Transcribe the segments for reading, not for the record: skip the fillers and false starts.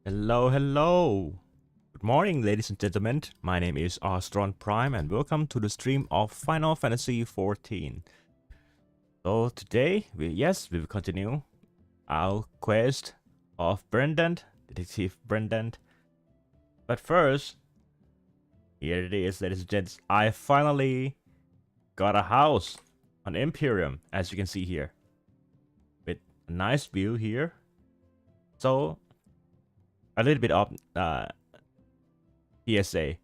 Hello, hello. Good morning, ladies and gentlemen. My name is Ostron Prime, and welcome to the stream of Final Fantasy XIV. So today, we will continue our quest of Brieden, Detective Brieden. But first, here it is, ladies and gents. I finally got a house on Imperium, as you can see here, with a nice view here. So a little bit of PSA.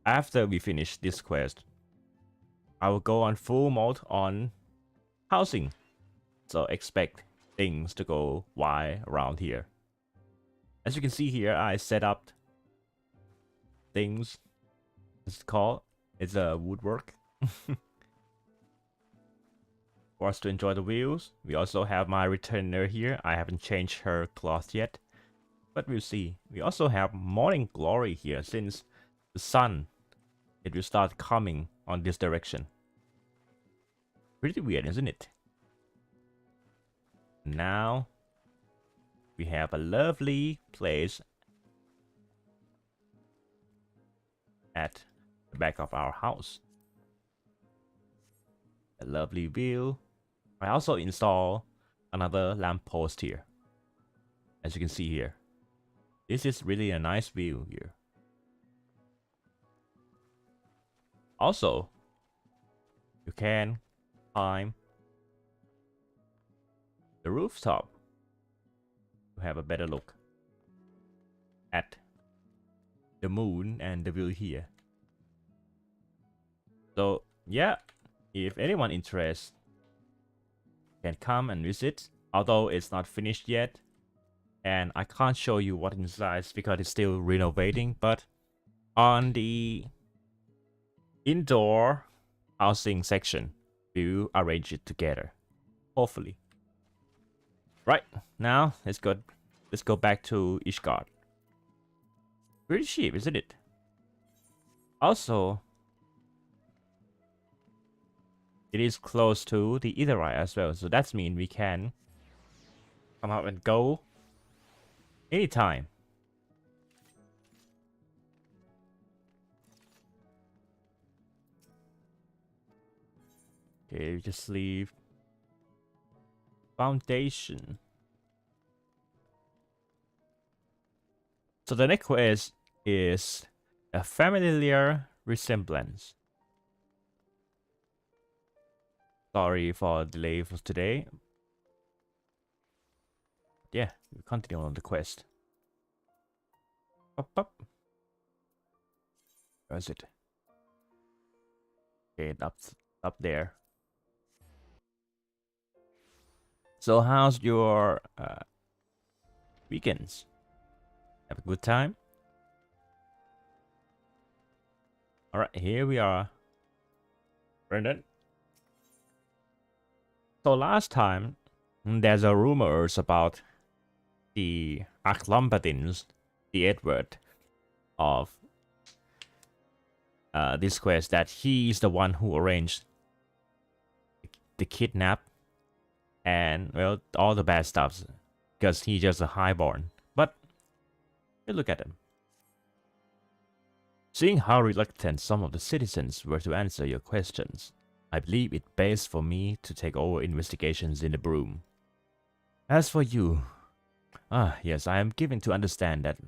After we finish this quest, I will go on full mode on housing. So expect things to go wild around here. As you can see here, I set up things. It's called. It's a woodwork. For us to enjoy the views. We also have my returner here. I haven't changed her cloth yet, but we'll see. We also have morning glory here since the sun, it will start coming on this direction. Pretty weird, isn't it? Now we have a lovely place at the back of our house. A lovely view. I also install another lamppost here. As you can see here. This is really a nice view here. Also, you can climb the rooftop to have a better look at the moon and the view here. So yeah, if anyone interested, can come and visit, although it's not finished yet and I can't show you what inside because it's still renovating, but on the indoor housing section we'll arrange it together, hopefully. Right, now let's go back to Ishgard. Pretty cheap, isn't it? Also, it is close to the Etherai as well, so that means we can come out and go anytime. Okay, just leave foundation. So the next quest is a familiar resemblance. Sorry for the delay for today. Yeah, we continue on the quest. Up. Where is it? Okay, up there. So how's your weekends? Have a good time? Alright, here we are. Brendan. So last time, there's a rumors about the Aklombadins, the Edward of this quest, that he's the one who arranged the kidnap and, well, all the bad stuff, because he's just a highborn. But look at him. Seeing how reluctant some of the citizens were to answer your questions, I believe it best for me to take over investigations in the Broom. As for you, yes, I am given to understand that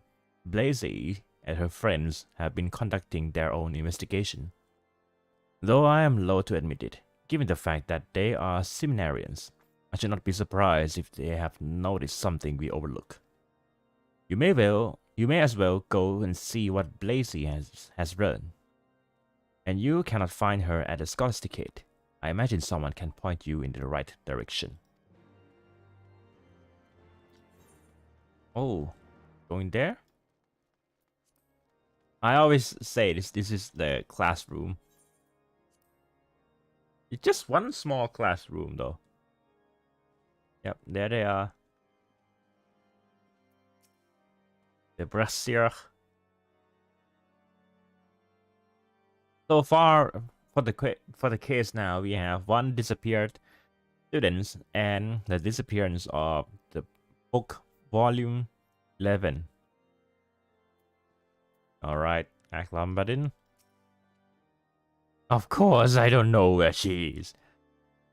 Blazy and her friends have been conducting their own investigation. Though I am loath to admit it, given the fact that they are seminarians, I should not be surprised if they have noticed something we overlook. You may as well go and see what Blazy has learned. And you cannot find her at the Scholasticate. I imagine someone can point you in the right direction. Oh, going there? I always say this is the classroom. It's just one small classroom though. Yep, there they are. The brassier. So far for the case now, we have one disappeared students and the disappearance of the book volume 11 Alright, Brieden. Of course, I don't know where she is.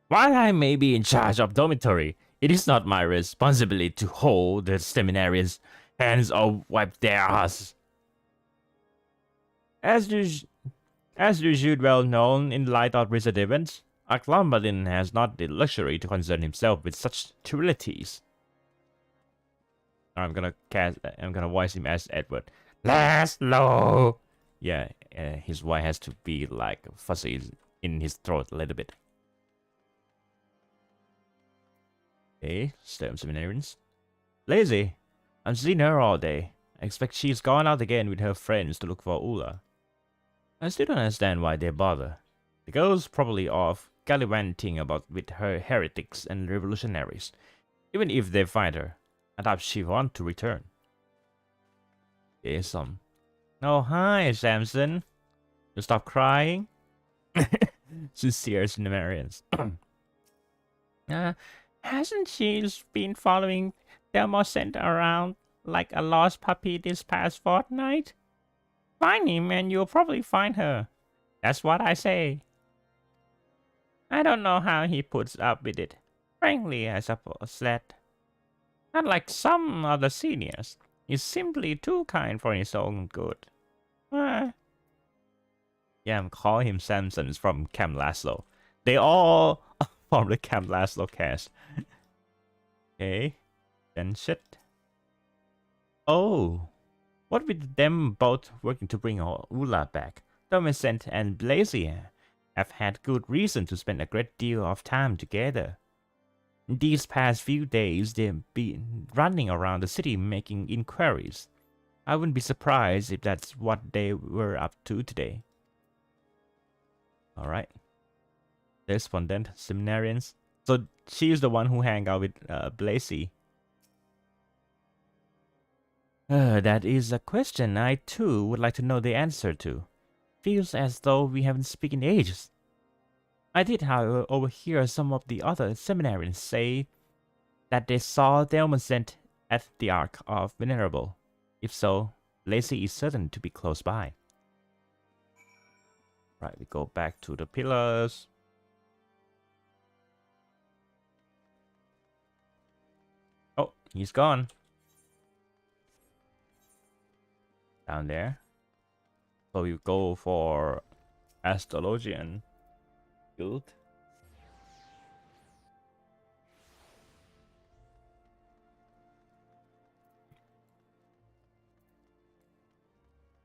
While I may be in charge of dormitory, it is not my responsibility to hold the seminarians' hands or wipe their asses. As you should well know in light of recent events, Brieden has not the luxury to concern himself with such trivialities. I'm gonna voice him as Edward. Laszlo! Yeah, his voice has to be like fuzzy in his throat a little bit. Okay, Stem Seminarians. Lazy. I've seen her all day. I expect she's gone out again with her friends to look for Ula. I still don't understand why they bother. The girl's probably off gallivanting about with her heretics and revolutionaries. Even if they find her, I doubt she want to return. Okay, some. Oh, hi, Samson. You stop crying? Sincere Seminarians. Hasn't she been following Delmoscent around like a lost puppy this past fortnight? Find him and you'll probably find her. That's what I say. I don't know how he puts up with it. Frankly, I suppose that, unlike some other seniors, he's simply too kind for his own good. Yeah, I'm calling him Samsons from Camp Laszlo. They all from the Camp Laszlo cast. Okay, then shit. Oh, what with them both working to bring Ula back, Domescent and Blazier have had good reason to spend a great deal of time together. These past few days, they've been running around the city making inquiries. I wouldn't be surprised if that's what they were up to today. Alright. Respondent, Seminarians. So she's the one who hang out with Blazy. That is a question I too would like to know the answer to. Feels as though we haven't spoken in ages. I did, however, overhear some of the other seminarians say that they saw Delmoscent at the Ark of Venerable. If so, Lacey is certain to be close by. Right, we go back to the pillars. Oh, he's gone. Down there. So you go for Astrologian Guild.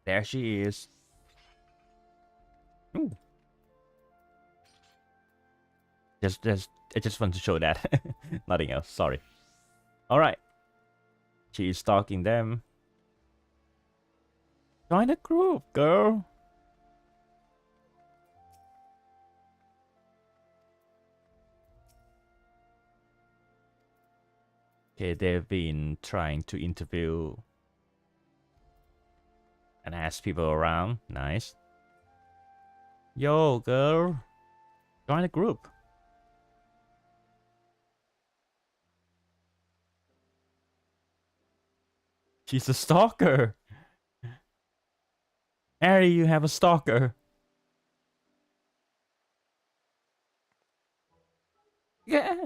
There she is. Ooh. I just want to show that. Nothing else, sorry. Alright. She's stalking them. Join the group, girl. Okay, they've been trying to interview and ask people around. Nice. Yo, girl. Join the group. She's a stalker. Harry, you have a stalker. Yeah,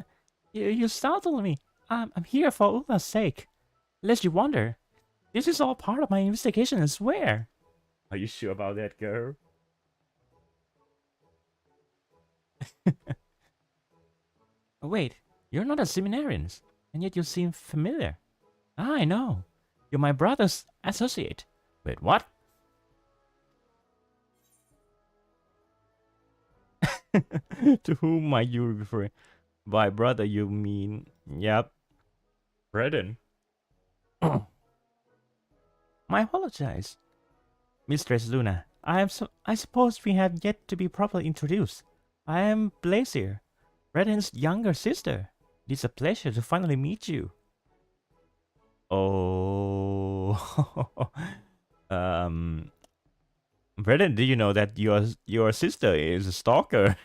you startled me. I'm here for Ula's sake. Lest you wonder, this is all part of my investigation, I swear. Are you sure about that, girl? Oh, wait, you're not a seminarian, and yet you seem familiar. Ah, I know. You're my brother's associate. Wait, what? To whom are you referring? By brother, you mean... Yep. Brieden. My apologies. Mistress Luna, I suppose we have yet to be properly introduced. I am Blazier, Brieden's younger sister. It is a pleasure to finally meet you. Oh... Brieden, do you know that your sister is a stalker?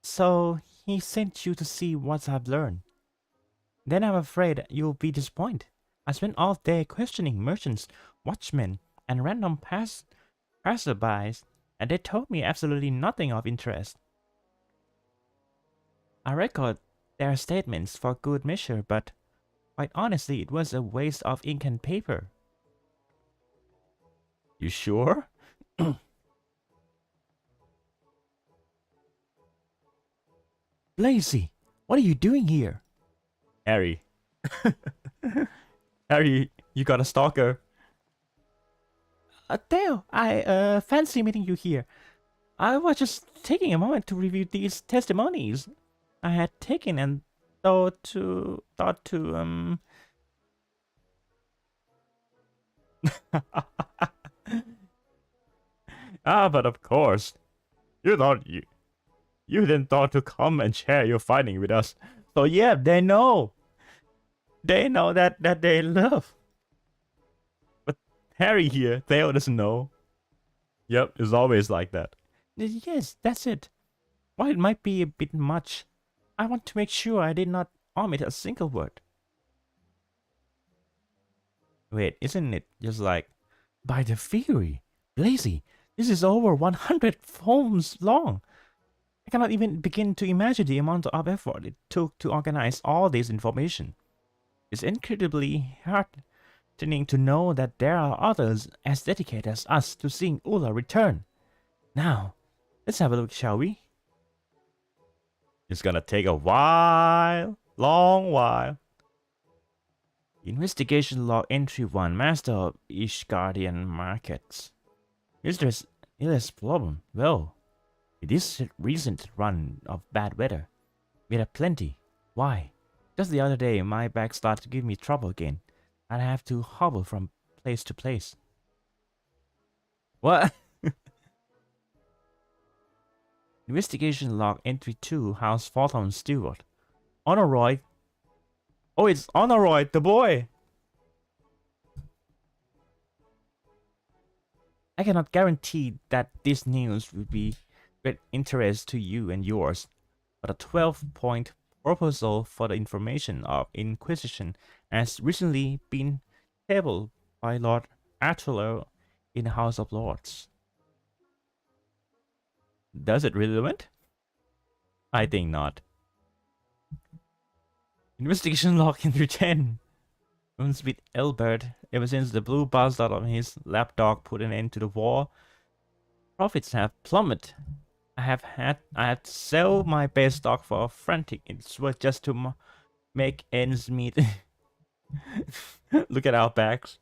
So he sent you to see what I've learned. Then I'm afraid you'll be disappointed. I spent all day questioning merchants, watchmen, and random passerbys, and they told me absolutely nothing of interest. I record their statements for good measure, but quite honestly, it was a waste of ink and paper. You sure? Blazy, what are you doing here? Harry. Harry, you got a stalker. Theo, I fancy meeting you here. I was just taking a moment to review these testimonies I had taken and thought to. Ah, but of course, you thought you didn't thought to come and share your finding with us. So yeah, they know. They know that they love. But Harry here, Theo doesn't know. Yep, it's always like that. Yes, that's it. While it might be a bit much, I want to make sure I did not omit a single word. Wait, isn't it just like, by the theory, Blazy, this is over 100 volumes long. I cannot even begin to imagine the amount of effort it took to organize all this information. It's incredibly heartening to know that there are others as dedicated as us to seeing Ulla return. Now, let's have a look, shall we? It's gonna take a while, long while. Investigation log entry 1, Master of Ishgardian Markets. Is there a problem? Well, with this recent run of bad weather, we had plenty. Why? Just the other day, my back started to give me trouble again. I'd have to hobble from place to place. What? Investigation log entry 2, House Photon Steward. Honoroyd. Oh, it's Honoroyd, the boy! I cannot guarantee that this news will be great interest to you and yours, but a 12-point proposal for the information of Inquisition has recently been tabled by Lord Attiler in the House of Lords. Does it relevant? I think not. Investigation log entry 10. With Elbert, ever since the blue bastard of his lapdog put an end to the war, profits have plummeted. I have to sell my base stock for a frantic. It's worth just to make ends meet. Look at our backs.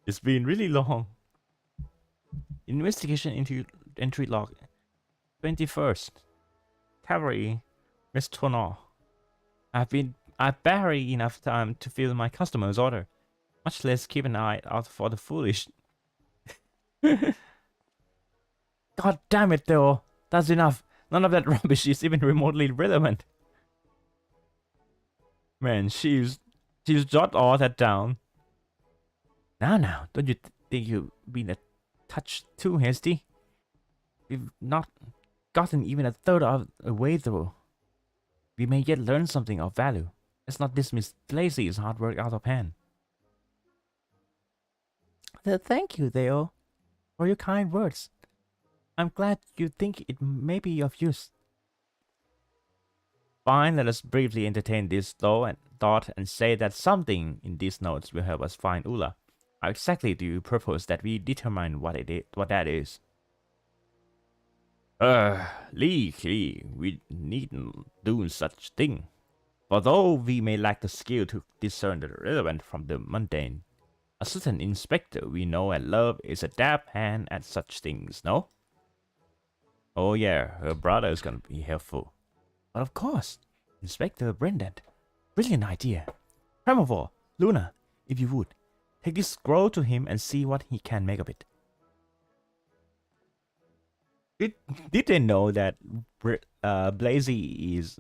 It's been really long. Investigation into entry log 21st. Cavalry, Miss Tourneur. I've barely enough time to fill my customer's order, much less keep an eye out for the foolish. God damn it, Theo. That's enough. None of that rubbish is even remotely relevant. Man, she's jot all that down. Now, don't you think you've been a touch too hasty? We've not gotten even a third of the way through. We may yet learn something of value. Let's not dismiss Blazy's hard work out of hand. Thank you, Theo, for your kind words. I'm glad you think it may be of use. Fine, let us briefly entertain this thought and say that something in these notes will help us find Ulla. How exactly do you propose that we determine what that is? Lee, we needn't do such thing. For though we may lack the skill to discern the relevant from the mundane, a certain inspector we know and love is a dab hand at such things, no? Oh yeah, her brother is gonna be helpful. But of course, Inspector Brieden. Brilliant idea. Primeval, Luna, if you would, take this scroll to him and see what he can make of it. Did they know that Blazy is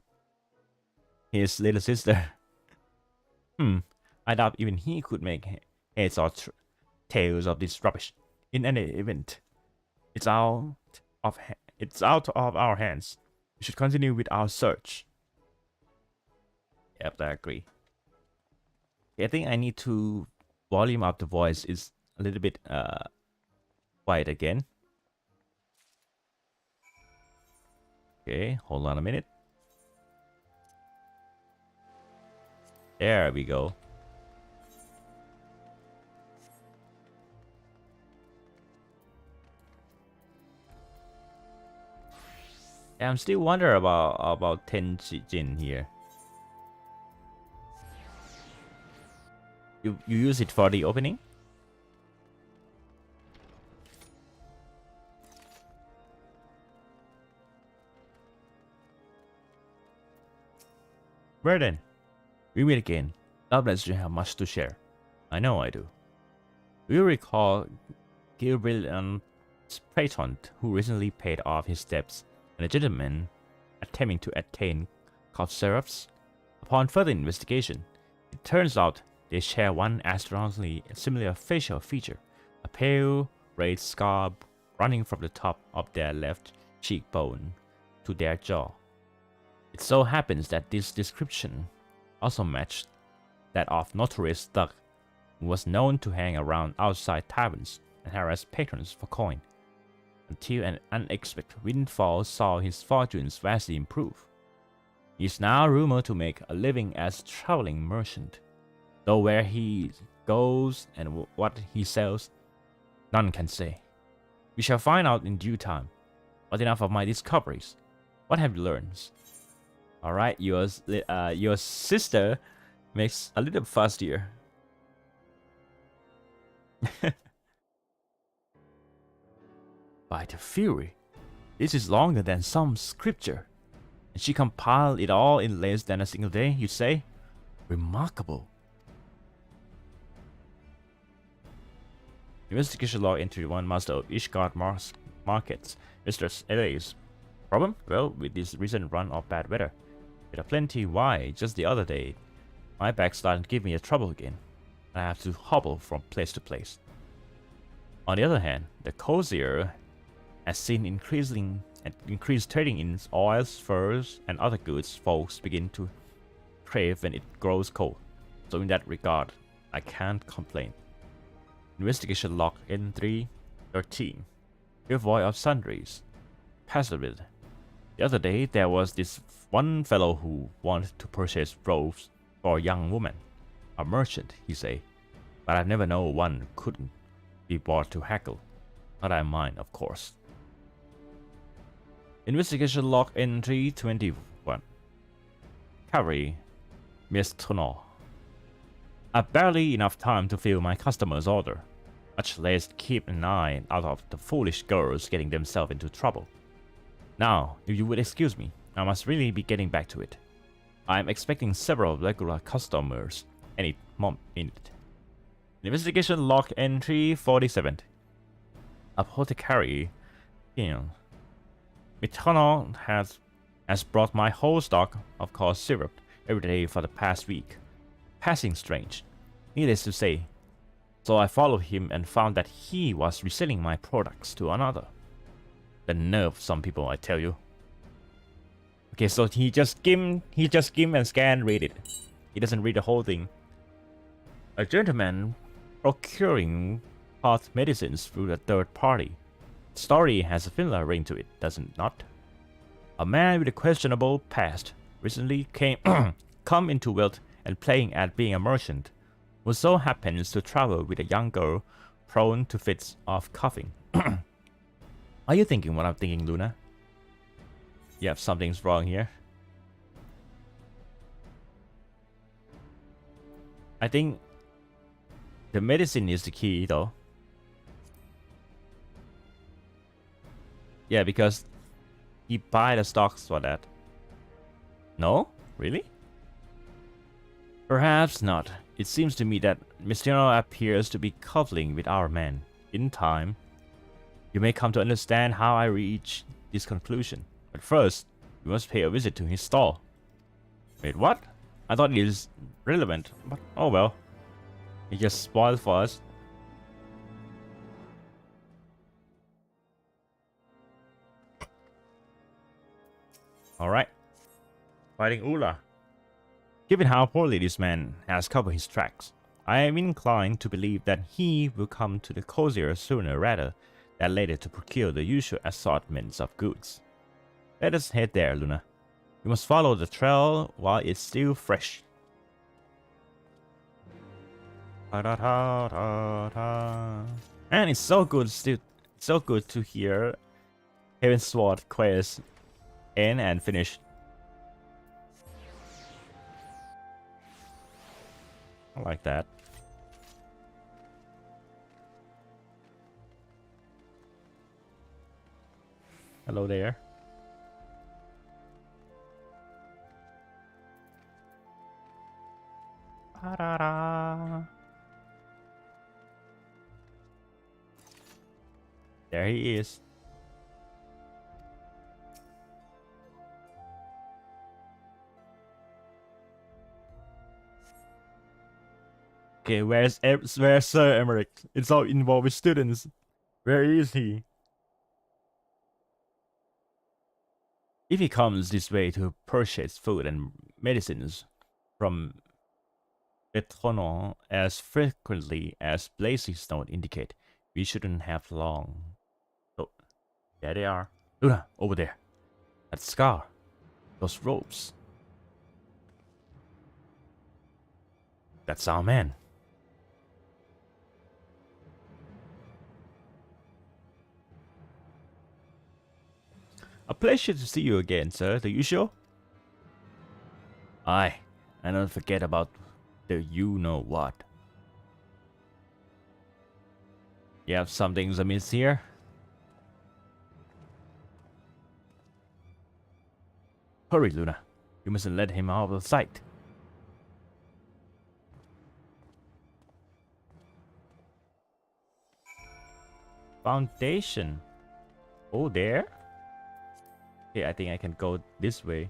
his little sister? I doubt even he could make heads or tails of this rubbish. In any event, it's out of our hands. We should continue with our search. Yep, I agree. I think I need to volume up the voice is a little bit quiet again. Okay, hold on a minute. There we go. Yeah, I'm still wondering about Tenjin here. You use it for the opening? Brieden, we meet again. Doubtless you have much to share. I know I do. Do you recall Gilbert Praeton, who recently paid off his debts, and a gentleman attempting to attain cough syrups? Upon further investigation, it turns out they share one astronomically similar facial feature, a pale red scar running from the top of their left cheekbone to their jaw. It so happens that this description also matched that of notorious thug, who was known to hang around outside taverns and harass patrons for coin, until an unexpected windfall saw his fortunes vastly improve. He is now rumored to make a living as a traveling merchant, though where he goes and what he sells, none can say. We shall find out in due time. But enough of my discoveries. What have you learned? Alright, your sister makes a little fuss here. By the fury, this is longer than some scripture. And she compiled it all in less than a single day, you say? Remarkable. Investigation log entry 1 master of Ishgard Markets. Mr. Elias. Problem? Well, with this recent run of bad weather. It had plenty. Why? Just the other day, my back started to give me a trouble again. I have to hobble from place to place. On the other hand, the cozier has seen increased trading in oils, furs, and other goods folks begin to crave when it grows cold. So in that regard, I can't complain. Investigation log N3 13. Void of sundries. Passive. The other day, there was this one fellow who wanted to purchase robes for a young woman. A merchant, he say. But I've never known one couldn't be bought to haggle. Not I mind, of course. Investigation log entry 21. Cavalry, Miss Tunnel. I've barely enough time to fill my customer's order, much less keep an eye out of the foolish girls getting themselves into trouble. Now, if you would excuse me, I must really be getting back to it. I am expecting several regular customers any minute. Investigation log entry 47. Apothecary, Mitano has brought my whole stock of cough syrup every day for the past week. Passing strange, needless to say. So I followed him and found that he was reselling my products to another. The nerve of some people, I tell you. Okay, so he just skim and scan read it. He doesn't read the whole thing. A gentleman procuring hot medicines through a third party. Story has a similar ring to it, does it not? A man with a questionable past recently come into wealth and playing at being a merchant, who so happens to travel with a young girl prone to fits of coughing. Are you thinking what I'm thinking, Luna? Yeah, something's wrong here. I think the medicine is the key, though. Yeah, because he buy the stocks for that. No? Really? Perhaps not. It seems to me that Mr. appears to be coupling with our man. In time, you may come to understand how I reach this conclusion. But first, we must pay a visit to his stall. Wait, what? I thought it is relevant, but oh well. He just spoiled for us. Alright. Fighting Ula. Given how poorly this man has covered his tracks, I am inclined to believe that he will come to the cozier sooner rather than later to procure the usual assortments of goods. Let us head there, Luna. We must follow the trail while it's still fresh. And it's so good to hear Heaven's Sword quest end and finish. I like that. Hello there. There he is. Okay, where's Sir Emmerich? It's all involved with students. Where is he? If he comes this way to purchase food and medicines from Ostron as frequently as Blazy's note indicate, we shouldn't have long. Oh, there they are. Luna, over there. That scar. Those ropes. That's our man. A pleasure to see you again, sir. The usual? Aye, and don't forget about the you-know-what. You have something amiss here? Hurry, Luna. You mustn't let him out of sight. Foundation. Oh, there? Okay, I think I can go this way.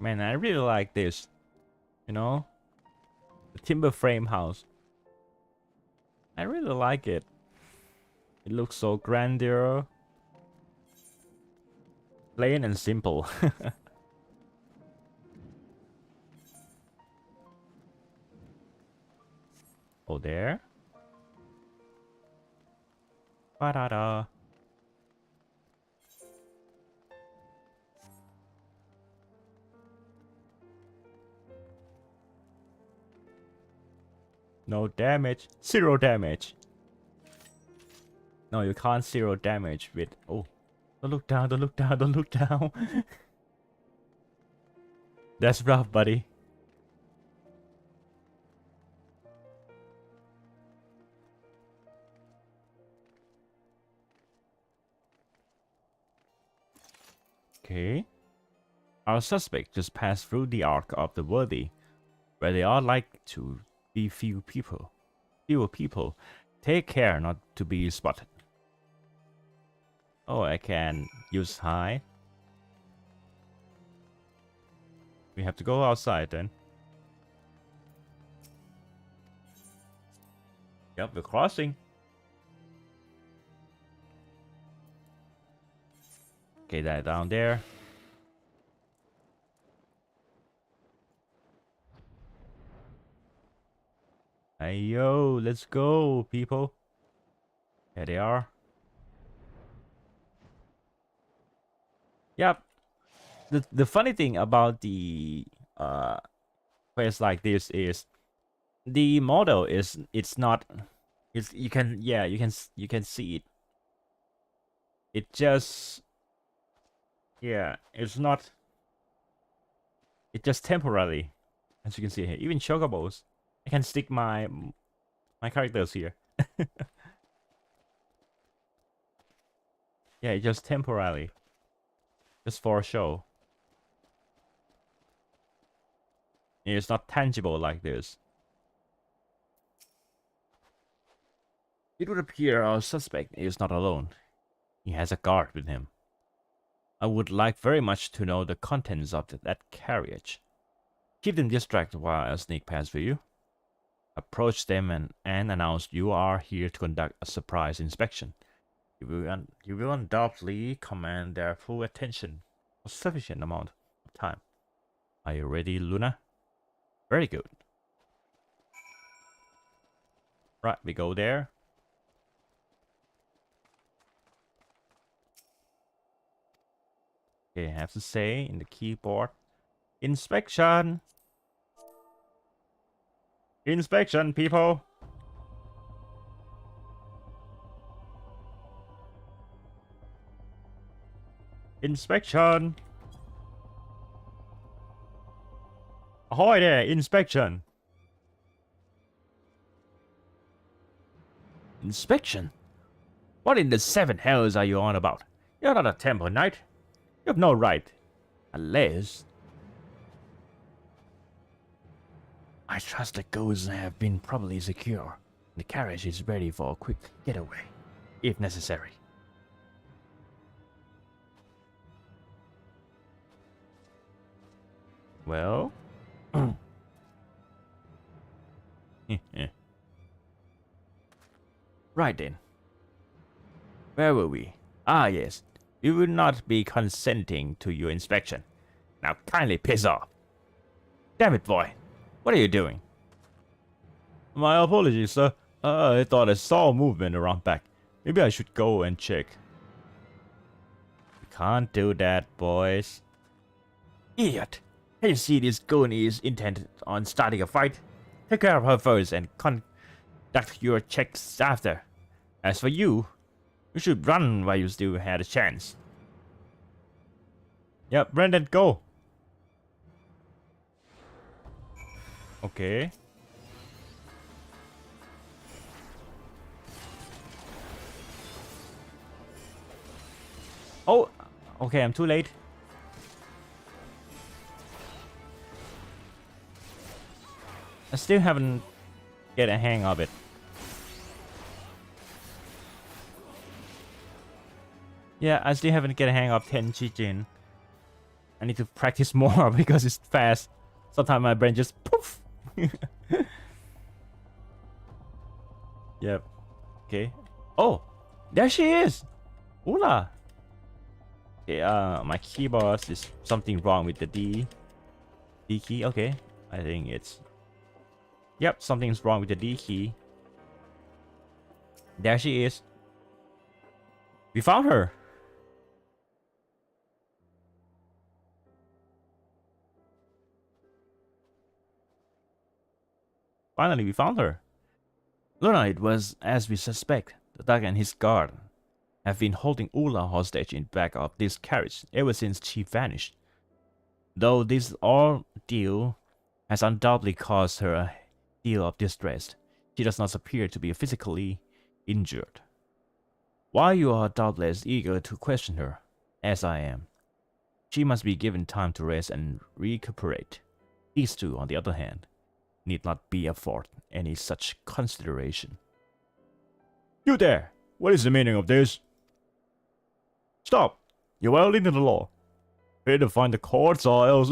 Man, I really like this. You know? The timber frame house. I really like it. It looks so grandeur. Plain and simple. Oh, there. Ba-da-da. No damage. Zero damage. No, you can't zero damage with... Oh. Don't look down, don't look down, don't look down. That's rough, buddy. Okay. Our suspect just passed through the Arc of the Worthy, where they are like to be fewer people. Take care not to be spotted. Oh, I can use high. We have to go outside then. Yep, we're crossing. Okay, that down there. Hey yo, let's go, people. There they are. Yep. The funny thing about the place like this is the model is it's not you can see it. It just it's not. It's just temporarily, as you can see here. Even chocobos, I can stick my characters here. Yeah, it's just temporarily, just for show. It's not tangible like this. It would appear our suspect is not alone. He has a guard with him. I would like very much to know the contents of that carriage. Keep them distracted while I sneak past for you. Approach them and announce you are here to conduct a surprise inspection. You will undoubtedly command their full attention for sufficient amount of time. Are you ready, Luna? Very good. Right, we go there. Okay, I have to say in the keyboard, inspection! Inspection, people! Inspection! Ahoy there, inspection! Inspection? What in the seven hells are you on about? You're not a temple knight. You have no right. Unless... I trust the goods have been properly secure. The carriage is ready for a quick getaway, if necessary. Well... Right then. Where were we? Ah, yes. We will not be consenting to your inspection. Now kindly piss off. Damn it, boy. What are you doing? My apologies, sir. I thought I saw movement around back. Maybe I should go and check. You can't do that, boys. Idiot. Can you see this goon is intent on starting a fight? Take care of her first and conduct your checks after. As for you, you should run while you still had a chance. Yep, Brendan, go. Okay. Oh, okay, I'm too late. I still haven't get a hang of it. Yeah, I still haven't get a hang of Tenchi Jin. I need to practice more because it's fast. Sometimes my brain just poof. Yep. Okay. Oh, there she is. Ula. Okay. My keyboard is something wrong with the D key. Okay. I think it's. Yep, something's wrong with the D key. There she is. We found her. Finally, we found her. Luna, it was as we suspect. The dog and his guard have been holding Ula hostage in back of this carriage ever since she vanished. Though this ordeal has undoubtedly caused her a deal of distress, she does not appear to be physically injured. While you are doubtless eager to question her, as I am, she must be given time to rest and recuperate. These two, on the other hand, need not be afforded any such consideration. You there! What is the meaning of this? Stop! You're violating the law. Better find the courts or else.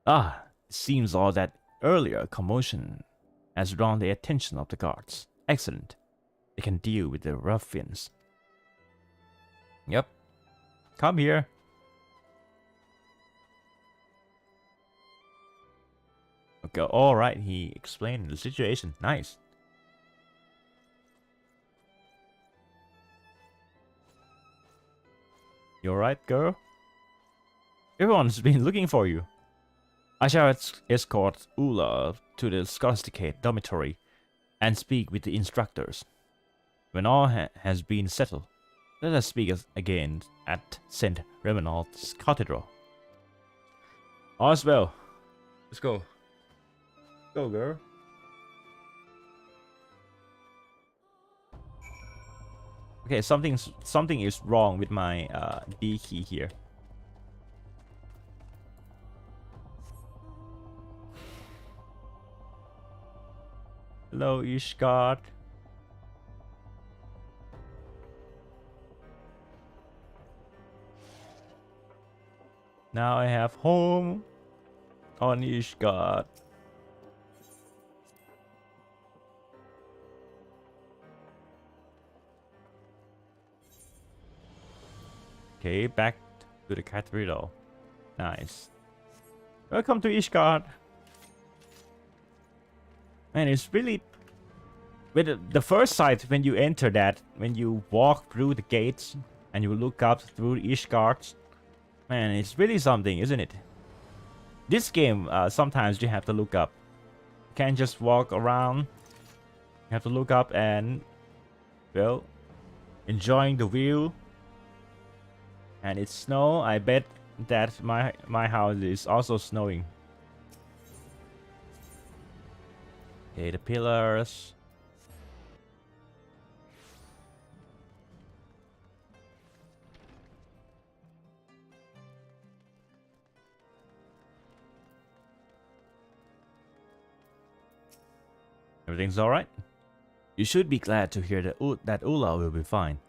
Ah, it seems all that earlier commotion has drawn the attention of the guards. Excellent. They can deal with the ruffians. Yep. Come here. Okay, alright, he explained the situation. Nice. You alright, girl? Everyone's been looking for you. I shall escort Ula to the Scholasticate dormitory and speak with the instructors. When all has been settled, let us speak again at St. Remenald's Cathedral. All's well. Let's go. Go, girl. Okay, something is wrong with my D key here. Hello, Ishgard. Now I have home on Ishgard. Okay, back to the cathedral. Nice. Welcome to Ishgard. Man, it's really... With the first sight when you enter that, when you walk through the gates and you look up through Ishgard, man, it's really something, isn't it? This game, sometimes you have to look up. You can't just walk around. You have to look up and, well, enjoying the view. And it's snow. I bet that my house is also snowing. Okay, the pillars. Everything's alright? You should be glad to hear that Ulla will be fine.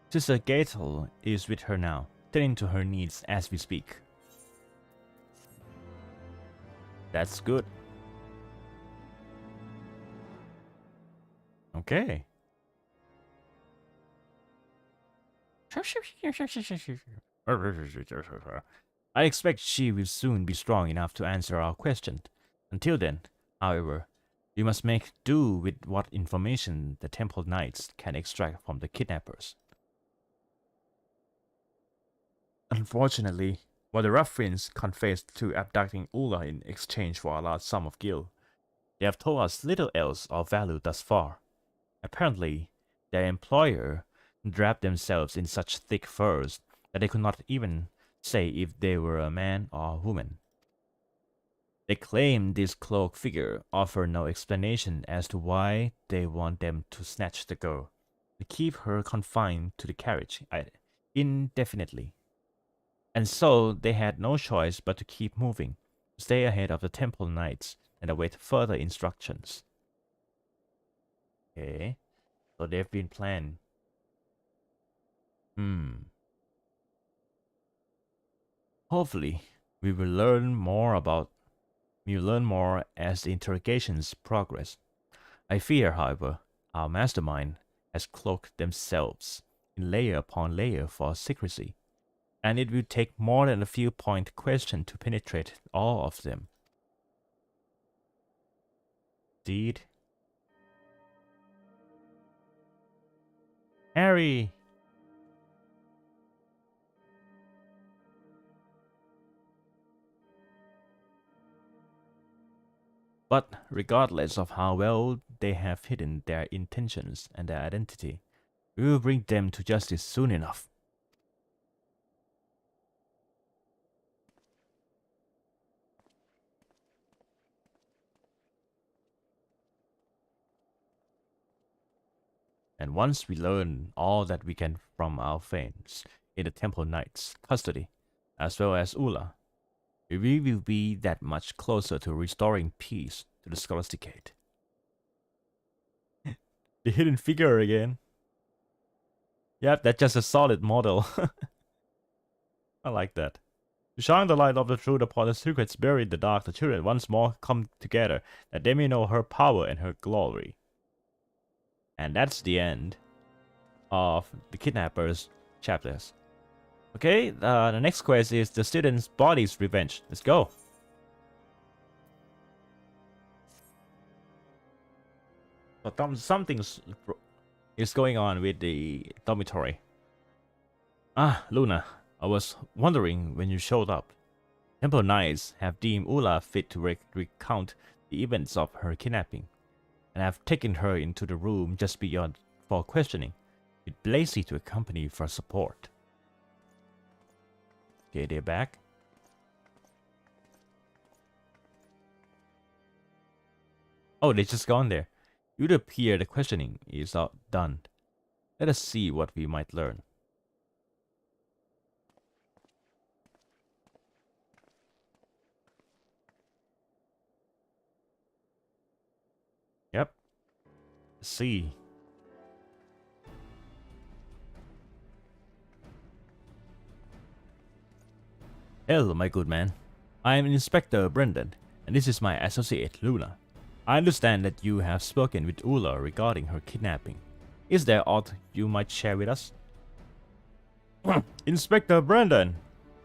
Sister Gatel is with her now, tending to her needs as we speak. That's good. Okay. I expect she will soon be strong enough to answer our question. Until then, however, we must make do with what information the Temple Knights can extract from the kidnappers. Unfortunately, while the ruffians confessed to abducting Ulla in exchange for a large sum of gil, they have told us little else of value thus far. Apparently, their employer draped themselves in such thick furs that they could not even say if they were a man or a woman. They claim this cloaked figure offer no explanation as to why they want them to snatch the girl and keep her confined to the carriage indefinitely. And so they had no choice but to keep moving, stay ahead of the Temple Knights, and await further instructions. Okay, so they've been planned. Hopefully, we will learn more as the interrogations progress. I fear, however, our mastermind has cloaked themselves in layer upon layer for secrecy, and it will take more than a few point question to penetrate all of them. Indeed. Harry! But regardless of how well they have hidden their intentions and their identity, we will bring them to justice soon enough. And once we learn all that we can from our friends in the Temple Knight's custody, as well as Ulla, we will be that much closer to restoring peace to the Scholasticate. The hidden figure again. Yep, that's just a solid model. I like that. To shine the light of the truth upon the secrets buried in the dark, the children once more come together, that they may know her power and her glory. And that's the end of the kidnappers chapters. Okay, the next quest is the student's body's revenge. Let's go. So something is going on with the dormitory. Ah, Luna, I was wondering when you showed up. Temple Knights have deemed Ulla fit to recount the events of her kidnapping, and have taken her into the room just beyond for questioning, with Blazy to accompany for support. Okay, they're back. Oh, they just gone there. It would appear the questioning is done. Let us see what we might learn. Yep. Let's see. Hello, my good man. I am Inspector Brieden, and this is my associate, Luna. I understand that you have spoken with Ulla regarding her kidnapping. Is there aught you might share with us? Inspector Brandon,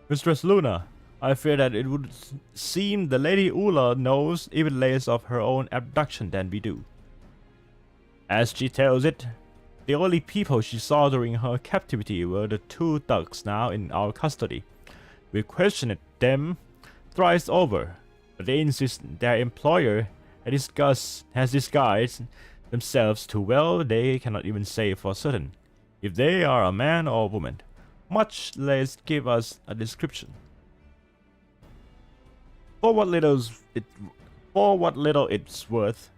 Mistress Luna, I fear that it would seem the Lady Ula knows even less of her own abduction than we do. As she tells it, the only people she saw during her captivity were the two thugs now in our custody. We questioned them thrice over, but they insist their employer has disguised themselves too well. They cannot even say for certain if they are a man or a woman, much less give us a description. For what little it's worth,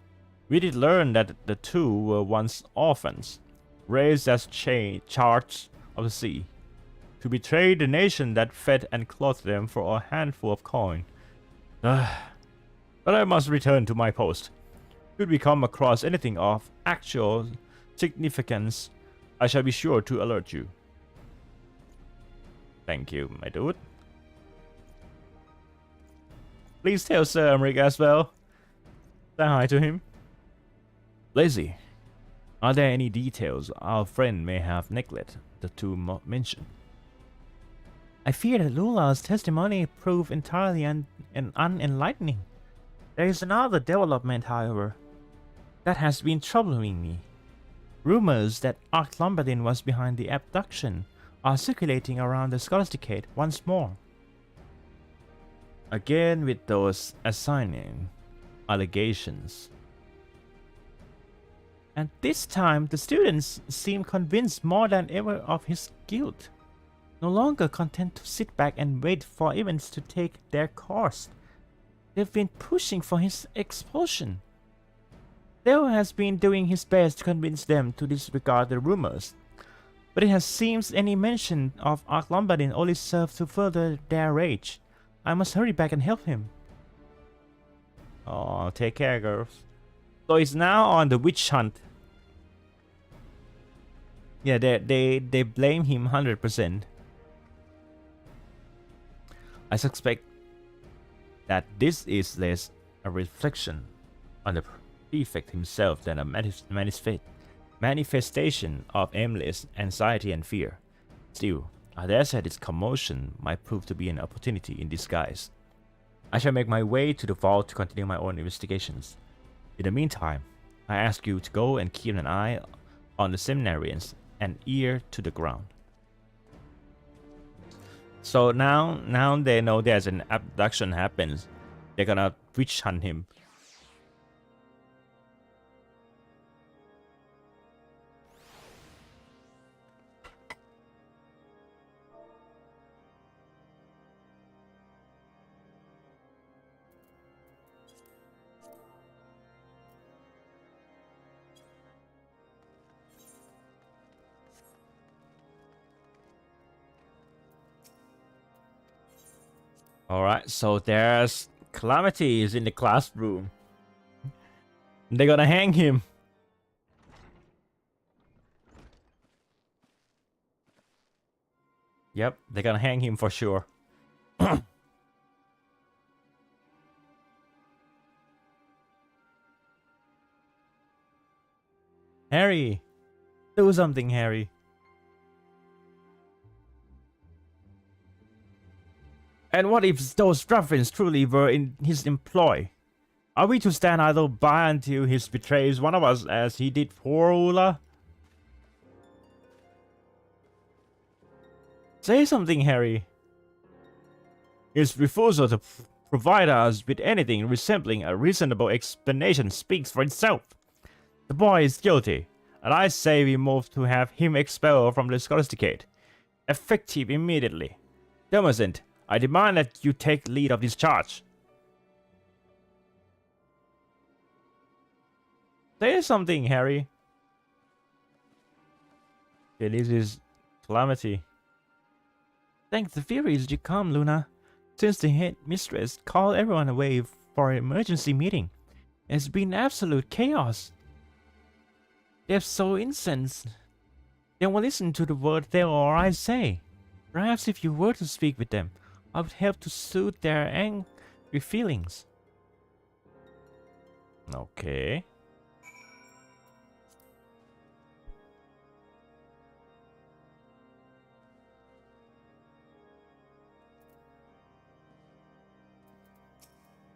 we did learn that the two were once orphans, raised as charge of the sea, to betray the nation that fed and clothed them for a handful of coin. But I must return to my post. Should we come across anything of actual significance, I shall be sure to alert you. Thank you, my dude. Please tell Sir Emmerich as well. Say hi to him. Lazy, are there any details our friend may have neglected to mention? I fear that Lula's testimony proved entirely unenlightening. There is another development, however, that has been troubling me. Rumors that Lombardin was behind the abduction are circulating around the Scholasticate once more. Again with those assigning allegations. And this time the students seem convinced more than ever of his guilt. No longer content to sit back and wait for events to take their course. They've been pushing for his expulsion. Theo has been doing his best to convince them to disregard the rumors, but it has seems any mention of Lombardin only serves to further their rage. I must hurry back and help him. Oh, take care, girls. So he's now on the witch hunt. Yeah, they blame him 100%. I suspect that this is less a reflection on the prefect himself than a manifestation of aimless anxiety and fear. Still, I dare say this commotion might prove to be an opportunity in disguise. I shall make my way to the vault to continue my own investigations. In the meantime, I ask you to go and keep an eye on the seminarians and ear to the ground. So now they know there's an abduction happens. They're gonna witch hunt him. Alright, so there's Calamity is in the classroom. They're gonna hang him. Yep, they're gonna hang him for sure. Harry! Do something, Harry. And what if those ruffians truly were in his employ? Are we to stand idle by until he betrays one of us as he did poor Ula? Say something, Harry. His refusal to provide us with anything resembling a reasonable explanation speaks for itself. The boy is guilty, and I say we move to have him expelled from the Scholasticate, effective immediately. Demoscent, I demand that you take lead of this charge. Say something, Harry. Okay, this is Calamity. Thank the Furies you come, Luna. Since the head mistress called everyone away for an emergency meeting, it's been absolute chaos. They're so incensed. They won't listen to the word they or I say. Perhaps if you were to speak with them, I would help to soothe their angry feelings. Okay.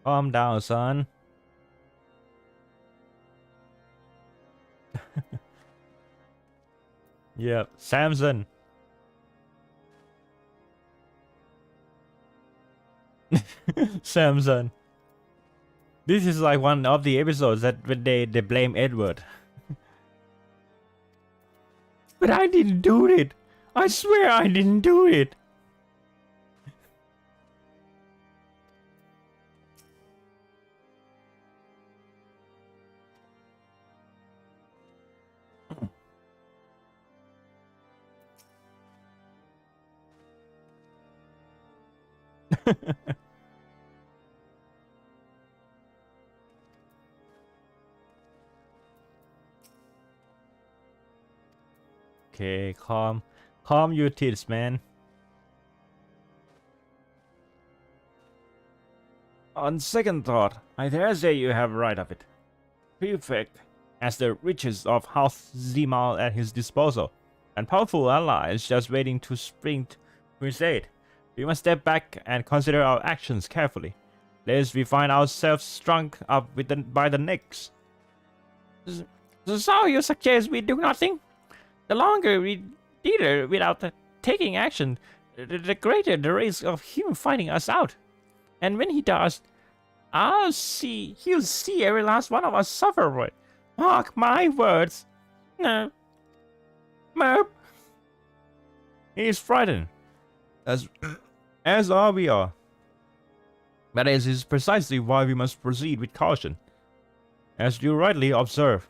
Calm down, son. Yep, Samson. Samson. This is like one of the episodes that when they blame Edward. But I didn't do it. I swear I didn't do it. Okay, calm your tits, man. On second thought, I dare say you have right of it. Prefect has the riches of House Zimal at his disposal, and powerful allies just waiting to spring to his aid. We must step back and consider our actions carefully, lest we find ourselves strung up by the necks. So you suggest we do nothing? The longer we dithers without taking action, the greater the risk of him finding us out. And when he does, he'll see every last one of us suffer for it. Mark my words. No. Merp. He is frightened, as are we are. But this is precisely why we must proceed with caution. As you rightly observe,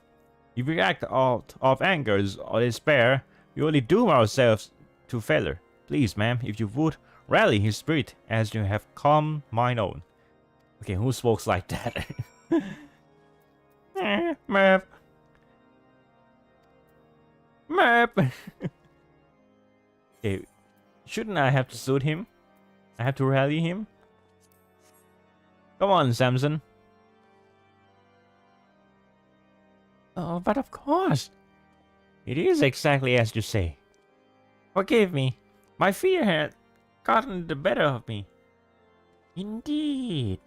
if we act out of anger or despair, we only doom ourselves to failure. Please, ma'am, if you would, rally his spirit as you have calmed mine own. Okay, who spoke like that? Merp. Merp. Okay, shouldn't I have to suit him? I have to rally him? Come on, Samson. Oh, but of course. It is exactly as you say. Forgive me. My fear had gotten the better of me. Indeed.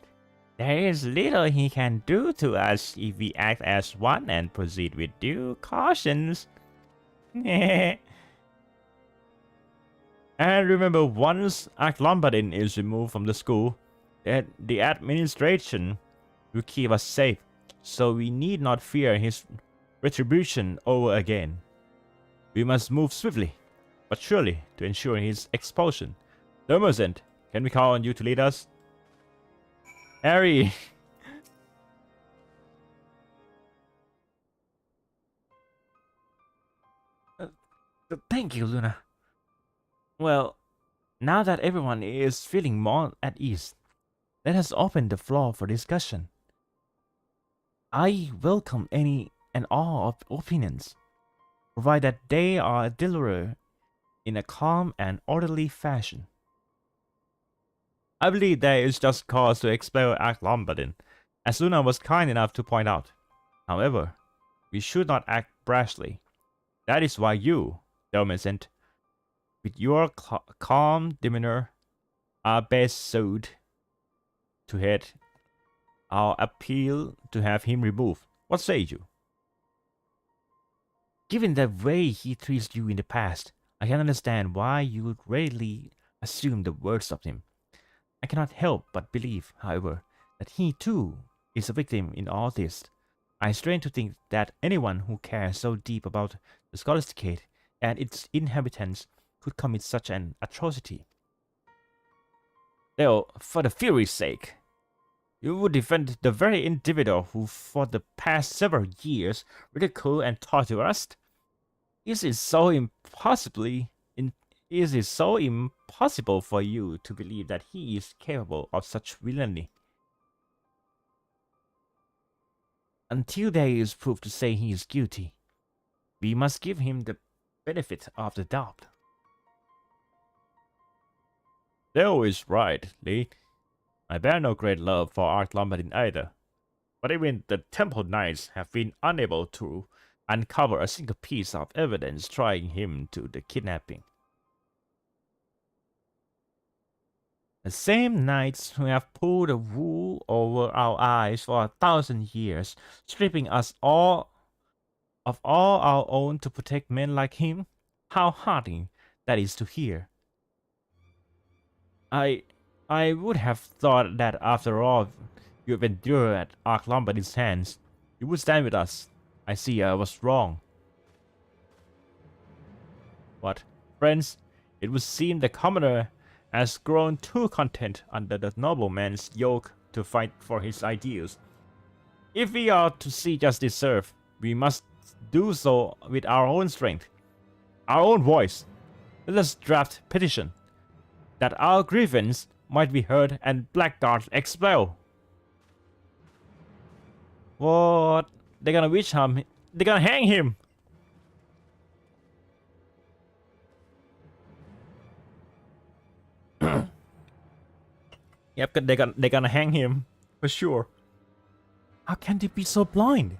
There is little he can do to us if we act as one and proceed with due cautions. And remember, once Aklombadin is removed from the school, that the administration will keep us safe, so we need not fear his retribution over again. We must move swiftly, but surely, to ensure his expulsion. Thermosent, can we count on you to lead us? Harry! Thank you, Luna. Well, now that everyone is feeling more at ease, let us open the floor for discussion. I welcome any and all opinions, provided that they are delivered in a calm and orderly fashion. I believe there is just cause to expel Aklombadin, as Luna was kind enough to point out. However, we should not act brashly. That is why you, Domescent, with your calm demeanor, are best suited to head our appeal to have him removed. What say you? Given the way he treated you in the past, I can understand why you would readily assume the worst of him. I cannot help but believe, however, that he too is a victim in all this. I strain to think that anyone who cares so deep about the Scholasticate and its inhabitants could commit such an atrocity. Though, for the Fury's sake, you would defend the very individual who for the past several years ridiculed and tortured us? Is it so impossible for you to believe that he is capable of such villainy? Until there is proof to say he is guilty, we must give him the benefit of the doubt. Theo is right, Lee. I bear no great love for Aklombadin either, but even the Temple Knights have been unable to uncover a single piece of evidence trying him to the kidnapping. The same knights who have pulled the wool over our eyes for 1,000 years, stripping us all of all our own to protect men like him. How heartening that is to hear. I would have thought that after all you've endured at Ark Lombardy's hands, you would stand with us. I see I was wrong. What? Friends, it would seem the commoner has grown too content under the nobleman's yoke to fight for his ideals. If we are to see justice served, we must do so with our own strength, our own voice. Let us draft petition that our grievance might be heard and blackguards expelled. What? They're gonna witch hunt him. They're gonna hang him. Yep, they're gonna hang him for sure. How can they be so blind?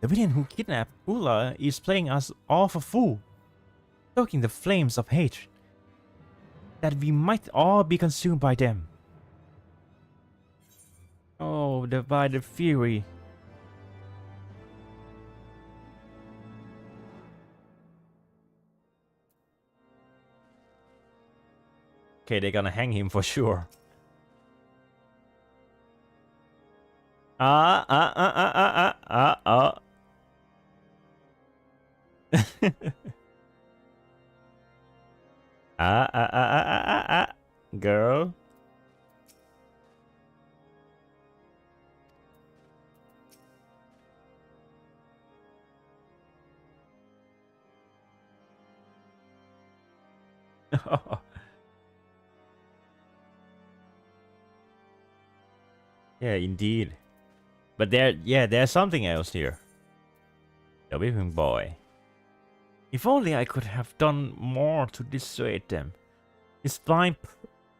The villain who kidnapped Ula is playing us all for fool, stoking the flames of hatred, that we might all be consumed by them. Oh, by the fury. Okay, they're gonna hang him for sure. Girl. Yeah, indeed. But there's something else here. The whipping boy. If only I could have done more to dissuade them. His blind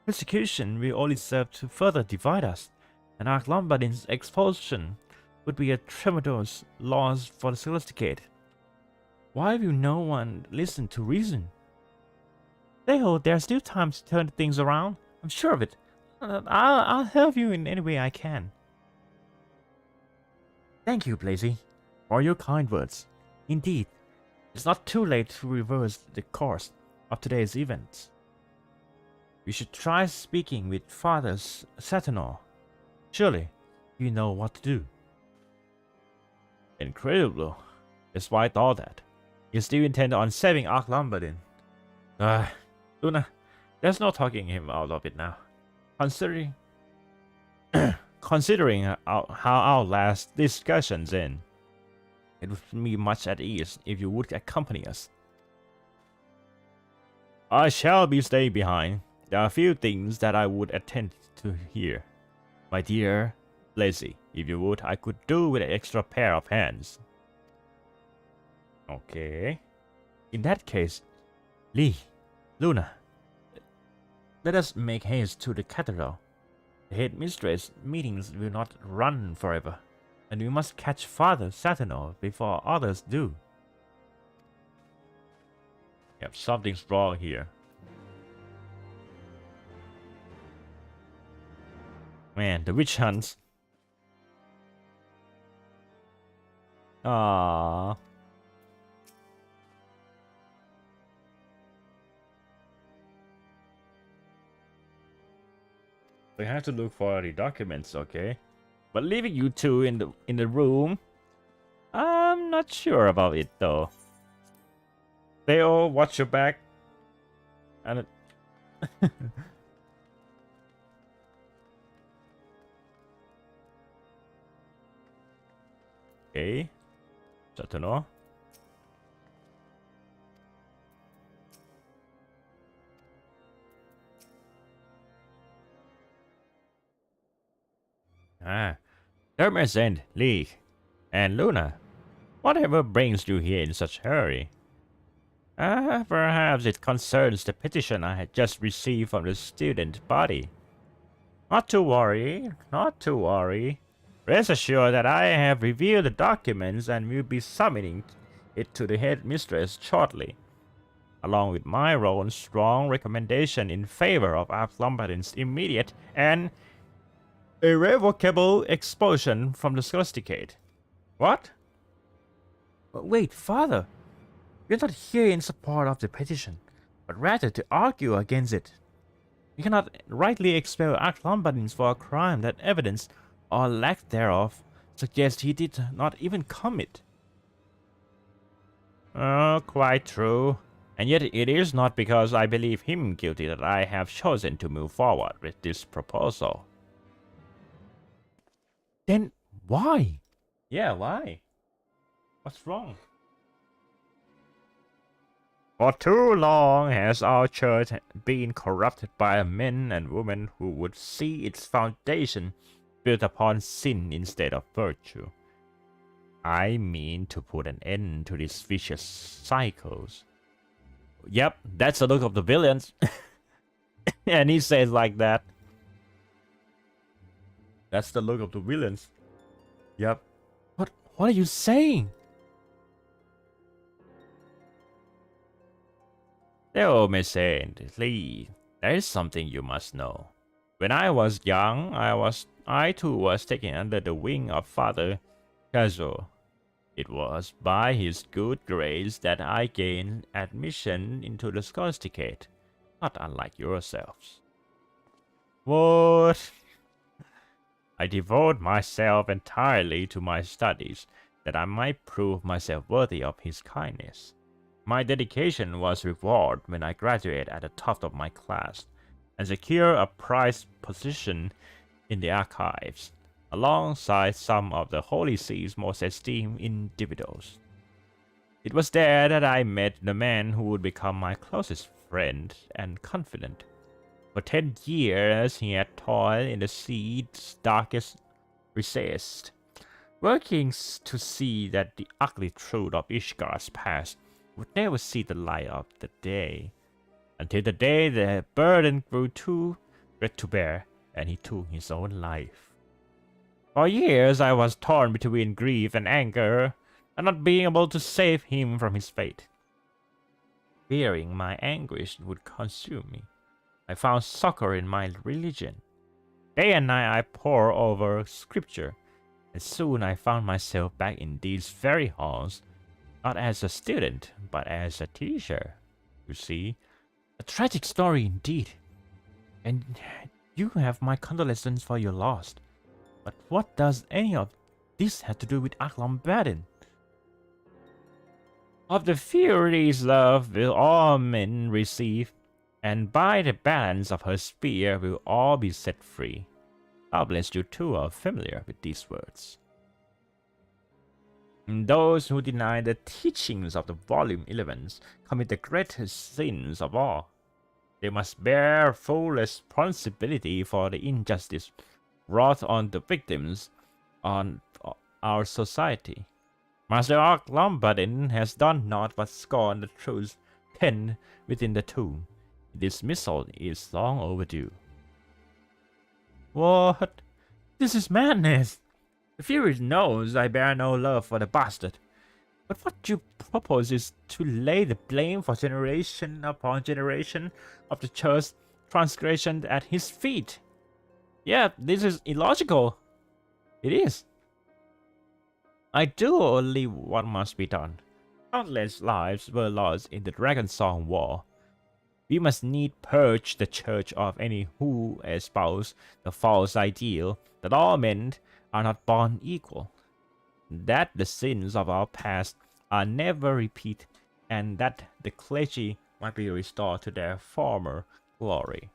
persecution will only serve to further divide us, and Ark Lombardin's expulsion would be a tremendous loss for the Celesticate. Why will no one listen to reason? There's still time to turn things around. I'm sure of it. I'll help you in any way I can. Thank you, Blazy, for your kind words. Indeed, it's not too late to reverse the course of today's events. We should try speaking with Father Saturnor. Surely, you know what to do. Incredible. Despite all that, you still intend on saving Ark Lombardin. Luna, there's no talking him out of it now. Considering how our last discussions end, it would be much at ease if you would accompany us. I shall be staying behind. There are a few things that I would attend to here. My dear Blazy, if you would, I could do with an extra pair of hands. Okay. In that case, Lee, Luna, let us make haste to the cathedral. The headmistress meetings will not run forever, and we must catch Father Saturnor before others do. Yep, something's wrong here. Man, the witch hunts. Ah. We have to look for the documents, okay? But leaving you two in the room, I'm not sure about it though. Theo, watch your back. And okay, Saturnor. Hermes and Lee, and Luna. Whatever brings you here in such a hurry? Perhaps it concerns the petition I had just received from the student body. Not to worry, not to worry. Rest assured that I have reviewed the documents and will be submitting it to the headmistress shortly. along with my own strong recommendation in favor of Archlombatin's immediate and irrevocable expulsion from the Scholasticate. What? Wait, Father. You're not here in support of the petition, but rather to argue against it. You cannot rightly expel Archlombatin for a crime that evidence, or lack thereof, suggests he did not even commit. Quite true. And yet it is not because I believe him guilty that I have chosen to move forward with this proposal. Then why? Yeah, why? What's wrong? For too long has our church been corrupted by men and women who would see its foundation built upon sin instead of virtue. I mean to put an end to these vicious cycles. Yep, that's the look of the villains. And he says like that. That's the look of the villains. Yep. What are you saying? Oh, Miss Saint, Lee, there is something you must know. When I was young, I too was taken under the wing of Father Kazo. It was by his good grace that I gained admission into the Scholasticate, not unlike yourselves. What? I devote myself entirely to my studies, that I might prove myself worthy of his kindness. My dedication was rewarded when I graduated at the top of my class, and secured a prized position in the archives, alongside some of the Holy See's most esteemed individuals. It was there that I met the man who would become my closest friend and confidant. For 10 years he had toiled in the sea's darkest recess, working to see that the ugly truth of Ishgar's past would never see the light of the day, until the day the burden grew too great to bear, and he took his own life. For years I was torn between grief and anger, and not being able to save him from his fate. Fearing my anguish would consume me, I found succor in my religion. Day and night I pored over scripture, and soon I found myself back in these very halls, not as a student, but as a teacher. You see, a tragic story indeed. And you have my condolences for your loss. But what does any of this have to do with Archlombatin? Of the Fury's love will all men receive, and by the balance of her spear will all be set free. Doubtless you too are familiar with these words. Those who deny the teachings of the volume 11 commit the greatest sins of all. They must bear full responsibility for the injustice wrought on the victims on our society. Master Archlombatin has done naught but scorn the truths penned within the tomb. Dismissal is long overdue. What? This is madness! The Fury knows I bear no love for the bastard. But what you propose is to lay the blame for generation upon generation of the church's transgression at his feet. Yeah, this is illogical. It is. I do only what must be done. Countless lives were lost in the Dragon Song War. We must need purge the church of any who espouse the false ideal that all men are not born equal, that the sins of our past are never repeated, and that the clergy might be restored to their former glory.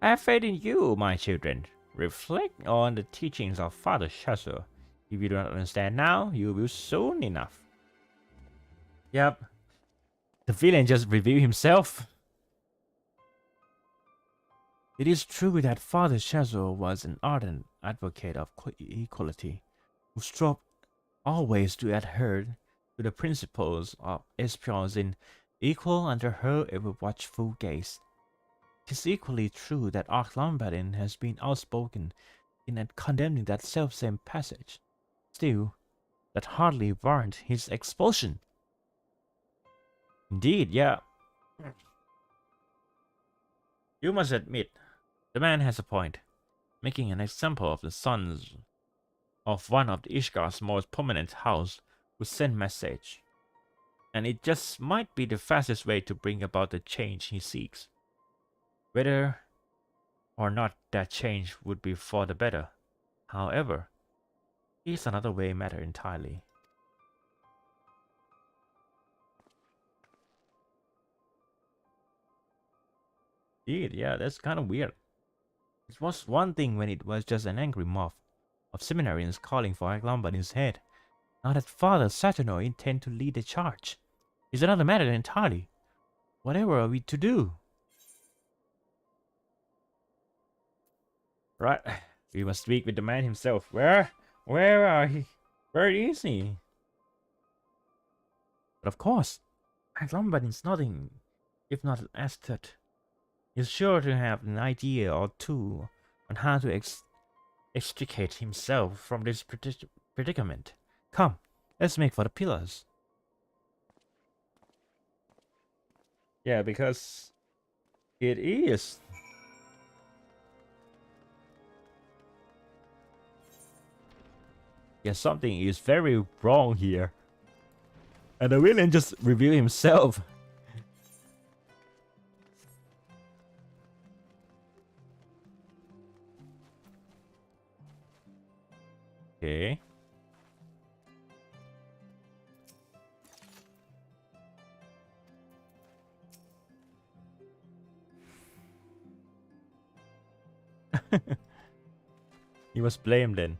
I have faith in you, my children. Reflect on the teachings of Father Chasseur. If you do not understand now, you will soon enough. Yep. The villain just revealed himself. It is true that Father Chasseur was an ardent advocate of equality, who strove always to adhere to the principles of espionage in equal under her ever watchful gaze. It is equally true that Archlombatin has been outspoken in condemning that self-same passage. Still, that hardly warrants his expulsion. Indeed, yeah. You must admit, the man has a point. Making an example of the sons of one of the Ishgar's most prominent house would send message. And it just might be the fastest way to bring about the change he seeks. Whether or not that change would be for the better, however, is another way matter entirely. Indeed, yeah, that's kind of weird. It was one thing when it was just an angry mob of seminarians calling for Aglombanin's head. Now that Father Saturno intends to lead the charge, is another matter entirely. Whatever are we to do? Right, we must speak with the man himself. Where are he? Where is he? But of course, Aglombanin's nothing, if not aesthetic. He's sure to have an idea or two on how to extricate himself from this predicament. Come, let's make for the pillars. Yeah, because it is. Yeah, something is very wrong here. And the villain just revealed himself. Okay. He was blamed then.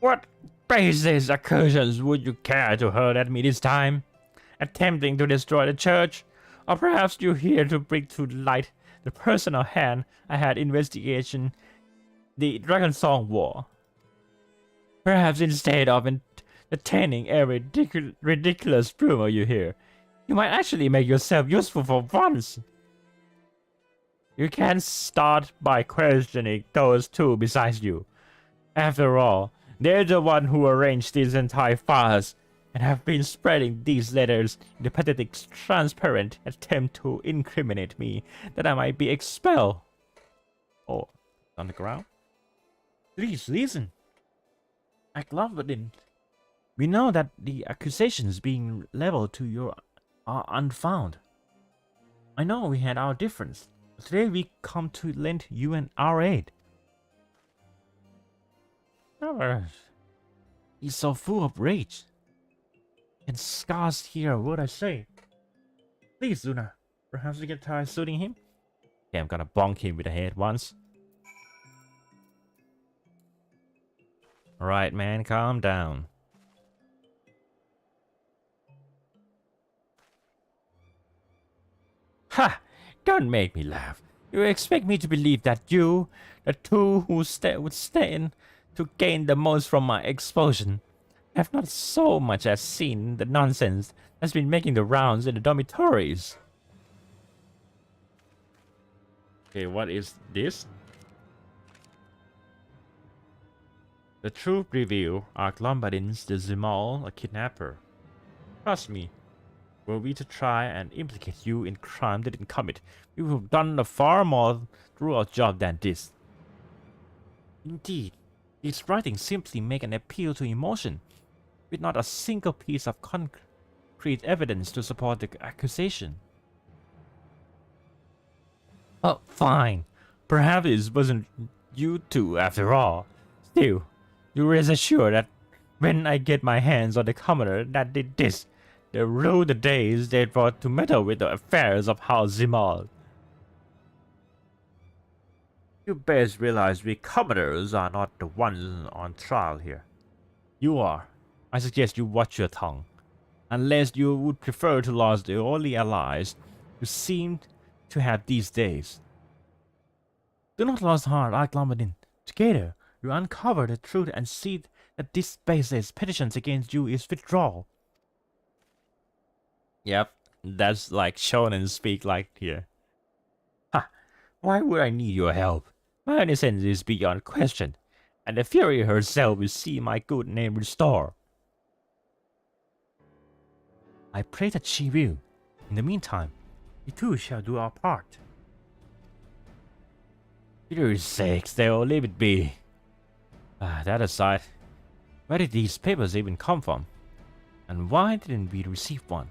What baseless accusations would you care to hurl at me this time? Attempting to destroy the church? Or perhaps you're here to bring to light the personal hand I had investigation the Dragon Song War? Perhaps instead of entertaining every ridiculous rumor you hear, you might actually make yourself useful for once. You can start by questioning those two besides you. After all, they're the one who arranged this entire farce and have been spreading these letters in the pathetic, transparent attempt to incriminate me that I might be expelled. Oh, on the ground? Please listen. Aglombanin, we know that the accusations being leveled to you are unfounded. I know we had our difference, but today we come to lend you our aid. However, he's so full of rage. Can scarce hear what I say. Please, Luna. Perhaps we can try soothing him? Okay, I'm gonna bonk him with the head once. Alright, man, calm down. Ha! Don't make me laugh. You expect me to believe that you, the two who would stand to gain the most from my expulsion, have not so much as seen the nonsense that's been making the rounds in the dormitories. Okay, what is this? The truth reveal Aglombanin's the Zimal, a kidnapper. Trust me, were we to try and implicate you in crime they didn't commit, we would have done a far more thorough job than this. Indeed, these writings simply make an appeal to emotion, with not a single piece of concrete evidence to support the accusation. Oh, fine. Perhaps it wasn't you two after all. Still, you rest assured that when I get my hands on the commoner that did this, they'll rue the days they brought to meddle with the affairs of House Zimal. You best realize we commoners are not the ones on trial here. You are. I suggest you watch your tongue. Unless you would prefer to lose the only allies you seem to have these days. Do not lose heart, Aglombanin. Together, you uncover the truth and see that this baseless petitions against you is withdrawal. Yep, that's like shonen speak like here. Ha! Why would I need your help? My innocence is beyond question, and the Fury herself will see my good name restored. I pray that she will. In the meantime, we too shall do our part. Peter's sakes, they'll leave it be. That aside, where did these papers even come from? And why didn't we receive one?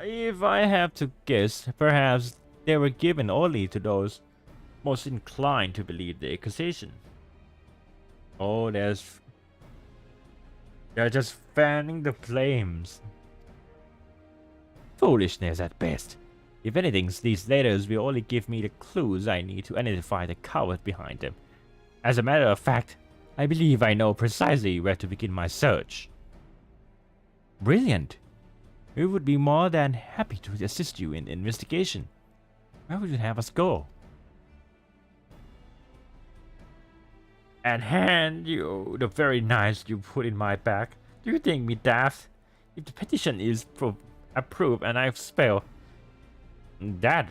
If I have to guess, perhaps they were given only to those most inclined to believe the accusation. Oh, they're just fanning the flames. Foolishness at best. If anything, these letters will only give me the clues I need to identify the coward behind them. As a matter of fact, I believe I know precisely where to begin my search. Brilliant! We would be more than happy to assist you in the investigation. Where would you have us go? And hand you the very knives you put in my bag. Do you think me daft? If the petition is approved and I've spelled, that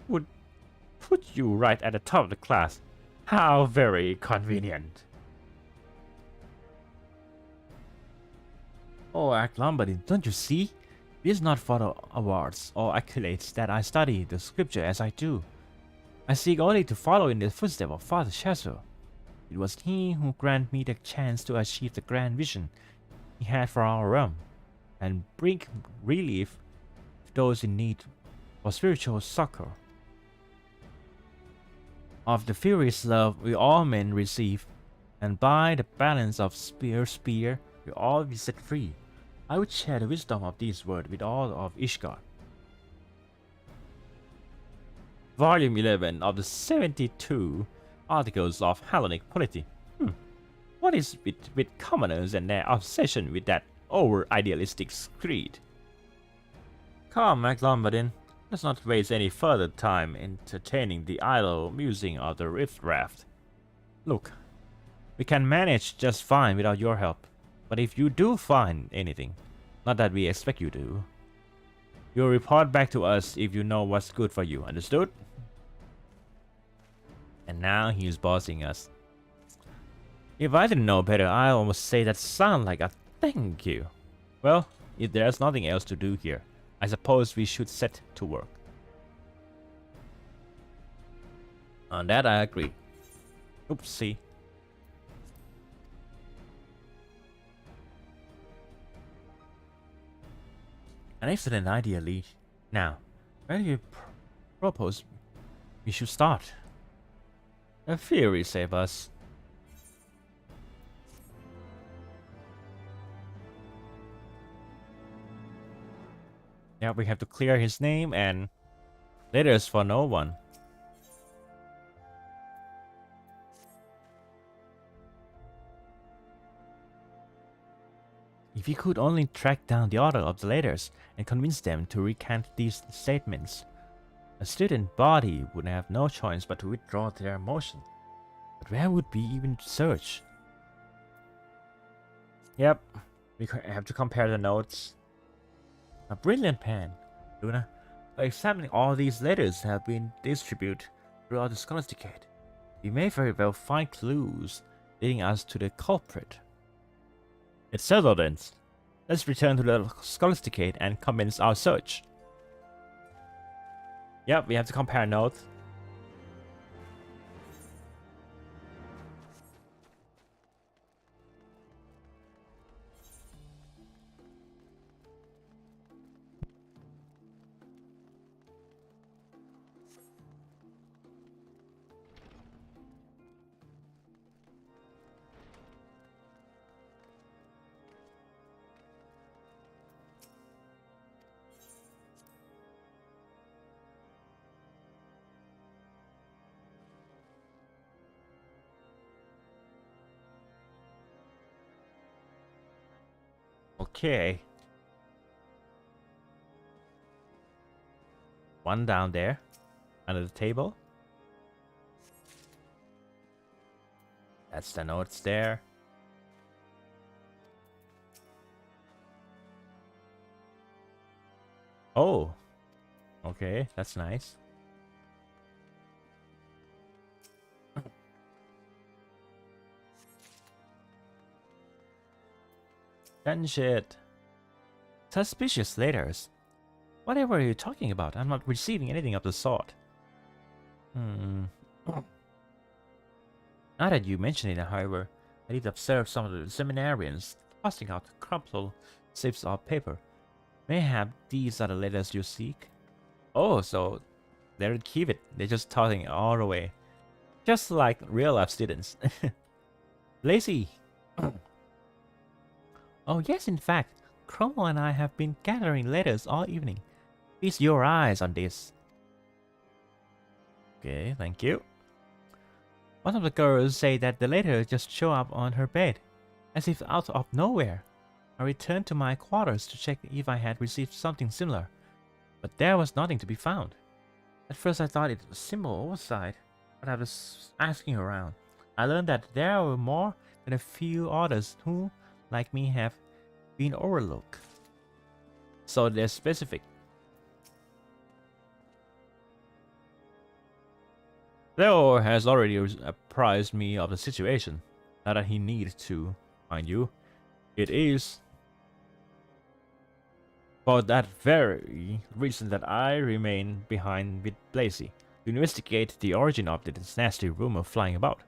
would put you right at the top of the class. How very convenient. Oh, Lombardin, don't you see? It is not for the awards or accolades that I study the scripture as I do. I seek only to follow in the footsteps of Father Chasseur. It was he who granted me the chance to achieve the grand vision he had for our realm, and bring relief to those in need for spiritual succor. Of the furious love we all men receive, and by the balance of spear, we all be set free. I would share the wisdom of these words with all of Ishgard. Volume 11 of the 72 Articles of Hellenic Polity. What is it with commoners and their obsession with that over-idealistic creed? Come, Lombardin, let's not waste any further time entertaining the idle musing of the riffraff. Look, we can manage just fine without your help. But if you do find anything, not that we expect you to, you'll report back to us if you know what's good for you, understood? And now he's bossing us. If I didn't know better, I almost say that sound like a thank you. Well, if there's nothing else to do here, I suppose we should set to work. On that I agree. Oopsie. An excellent idea, Lee. Now, where do you propose we should start? A Fury save us. Yeah, we have to clear his name and letters for no one. If we could only track down the author of the letters and convince them to recant these statements, a student body would have no choice but to withdraw their motion. But where would we even search? Yep, we have to compare the notes. A brilliant plan, Luna. By examining all these letters have been distributed throughout the Scholasticate, we may very well find clues leading us to the culprit. It's settled then. Let's return to the Scholasticate and commence our search. Yep, we have to compare notes. Okay. One down there, under the table. That's the notes there. Oh. Okay, that's nice. Then shit. Suspicious letters. Whatever are you talking about? I'm not receiving anything of the sort. Now that you mention it, however, I did observe some of the seminarians tossing out crumpled slips of paper. Mayhap these are the letters you seek? Oh, so they don't keep it. They're just tossing it all away. Just like real life students. Lazy. Oh yes, in fact, Cromwell and I have been gathering letters all evening. Feast your eyes on this. Okay, thank you. One of the girls said that the letter just showed up on her bed, as if out of nowhere. I returned to my quarters to check if I had received something similar, but there was nothing to be found. At first I thought it was simple oversight, but after asking around, I learned that there were more than a few others who, like me, have been overlooked. So they're specific. Theo has already apprised me of the situation. Not that he needs to, mind you. It is for that very reason that I remain behind with Blazy to investigate the origin of this nasty rumor flying about.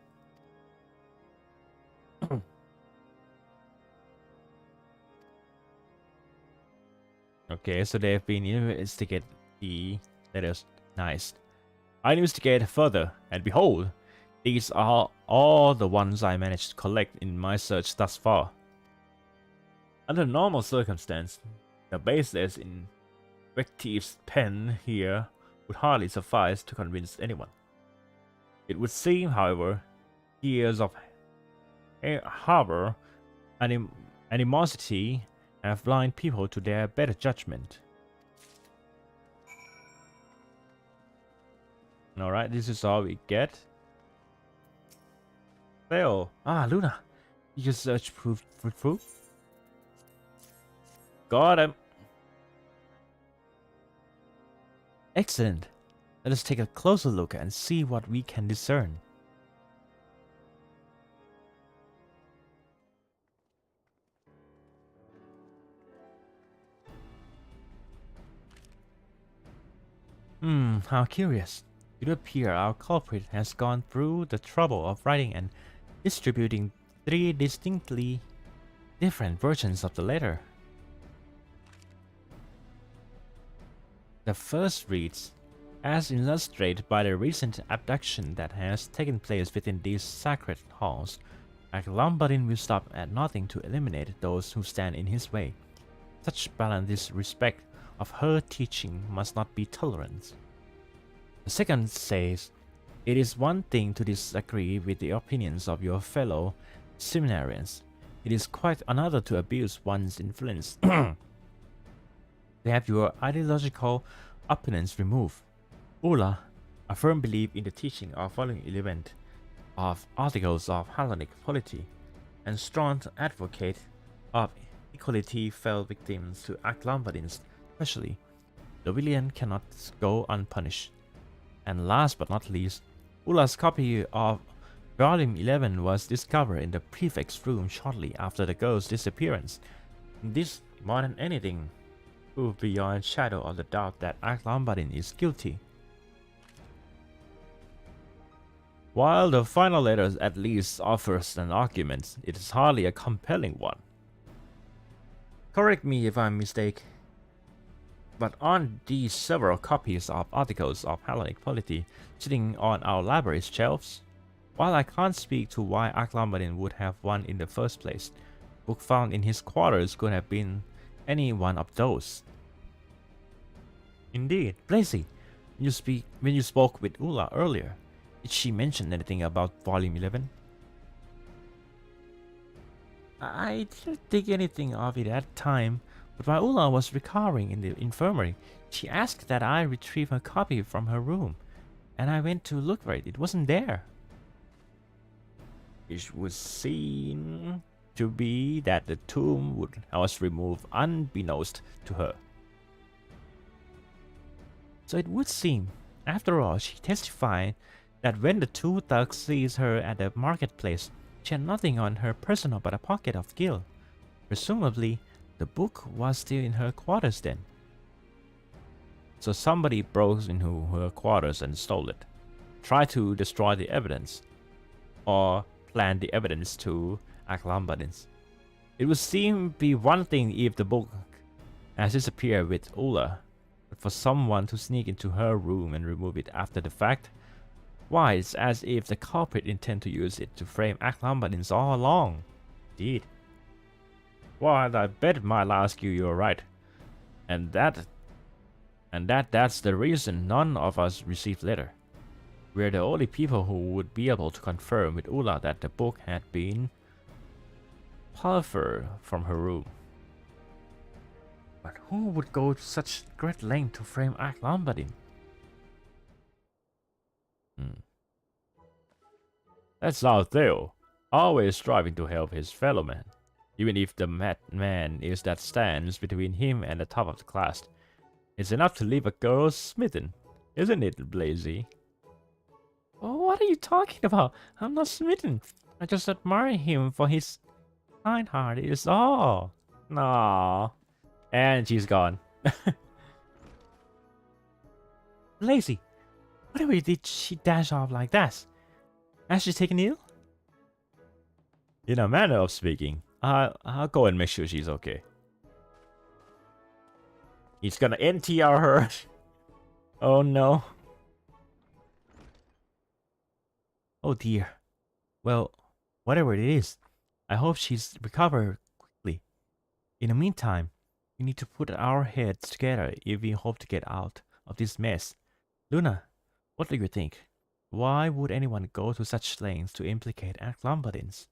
Okay, so they've been investigating the letters. Nice. I investigate further, and behold, these are all the ones I managed to collect in my search thus far. Under normal circumstances, the baseless invective's pen here would hardly suffice to convince anyone. It would seem, however, years of harbor animosity have blind people to their better judgment. Alright, this is all we get. Fail. Ah, Luna. You just search proof for proof? Got him. Excellent. Let us take a closer look and see what we can discern. How curious. It would appear our culprit has gone through the trouble of writing and distributing 3 distinctly different versions of the letter. The first reads, as illustrated by the recent abduction that has taken place within these sacred halls, Lombardin will stop at nothing to eliminate those who stand in his way. Such balanced disrespect of her teaching must not be tolerated. The second says, it is one thing to disagree with the opinions of your fellow seminarians. It is quite another to abuse one's influence. To have your ideological opponents removed. Ula, a firm believer in the teaching of following 11 of articles of Hellenic polity, and strong advocate of equality fell victims to Lombardins especially. The villain cannot go unpunished. And last but not least, Ula's copy of Volume 11 was discovered in the prefect's room shortly after the girl's disappearance. This, more than anything, proved beyond shadow of the doubt that Lombardin is guilty. While the final letter at least offers an argument, it is hardly a compelling one. Correct me if I'm mistaken, but on these several copies of articles of Hellenic polity sitting on our library's shelves, while I can't speak to why Lombardin would have one in the first place, the book found in his quarters could have been any one of those. Indeed, Blazy, when you spoke with Ula earlier, did she mention anything about Volume 11? I didn't think anything of it at the time, but while Ula was recovering in the infirmary, she asked that I retrieve her copy from her room, and I went to look for it. It wasn't there. It was seen to be that the tomb was removed unbeknownst to her. So it would seem, after all, she testified that when the 2 thugs seized her at the marketplace, she had nothing on her person but a pocket of gil. Presumably, the book was still in her quarters then. So somebody broke into her quarters and stole it. Tried to destroy the evidence. Or plant the evidence to act Lombardians. It would seem be one thing if the book has disappeared with Ulla, but for someone to sneak into her room and remove it after the fact, why, it's as if the culprit intend to use it to frame act Lombardians all along. Indeed. Well, I bet my last you're right. And that's the reason none of us received letter. We're the only people who would be able to confirm with Ulla that the book had been pilfered from her room. But who would go to such great length to frame act Lombardin? That's our Theo, always striving to help his fellow man, even if the madman is that stands between him and the top of the class. It's enough to leave a girl smitten, isn't it, Blazy? Oh, what are you talking about? I'm not smitten. I just admire him for his kind heart, is all. Aww. And she's gone. Lazy, whatever did she dash off like that? Has she taken ill? In a manner of speaking, I'll go and make sure she's okay. He's gonna NTR her. Oh no. Oh dear. Well, whatever it is, I hope she's recovered quickly. In the meantime, we need to put our heads together if we hope to get out of this mess. Luna, what do you think? Why would anyone go to such lengths to implicate act Lombardins?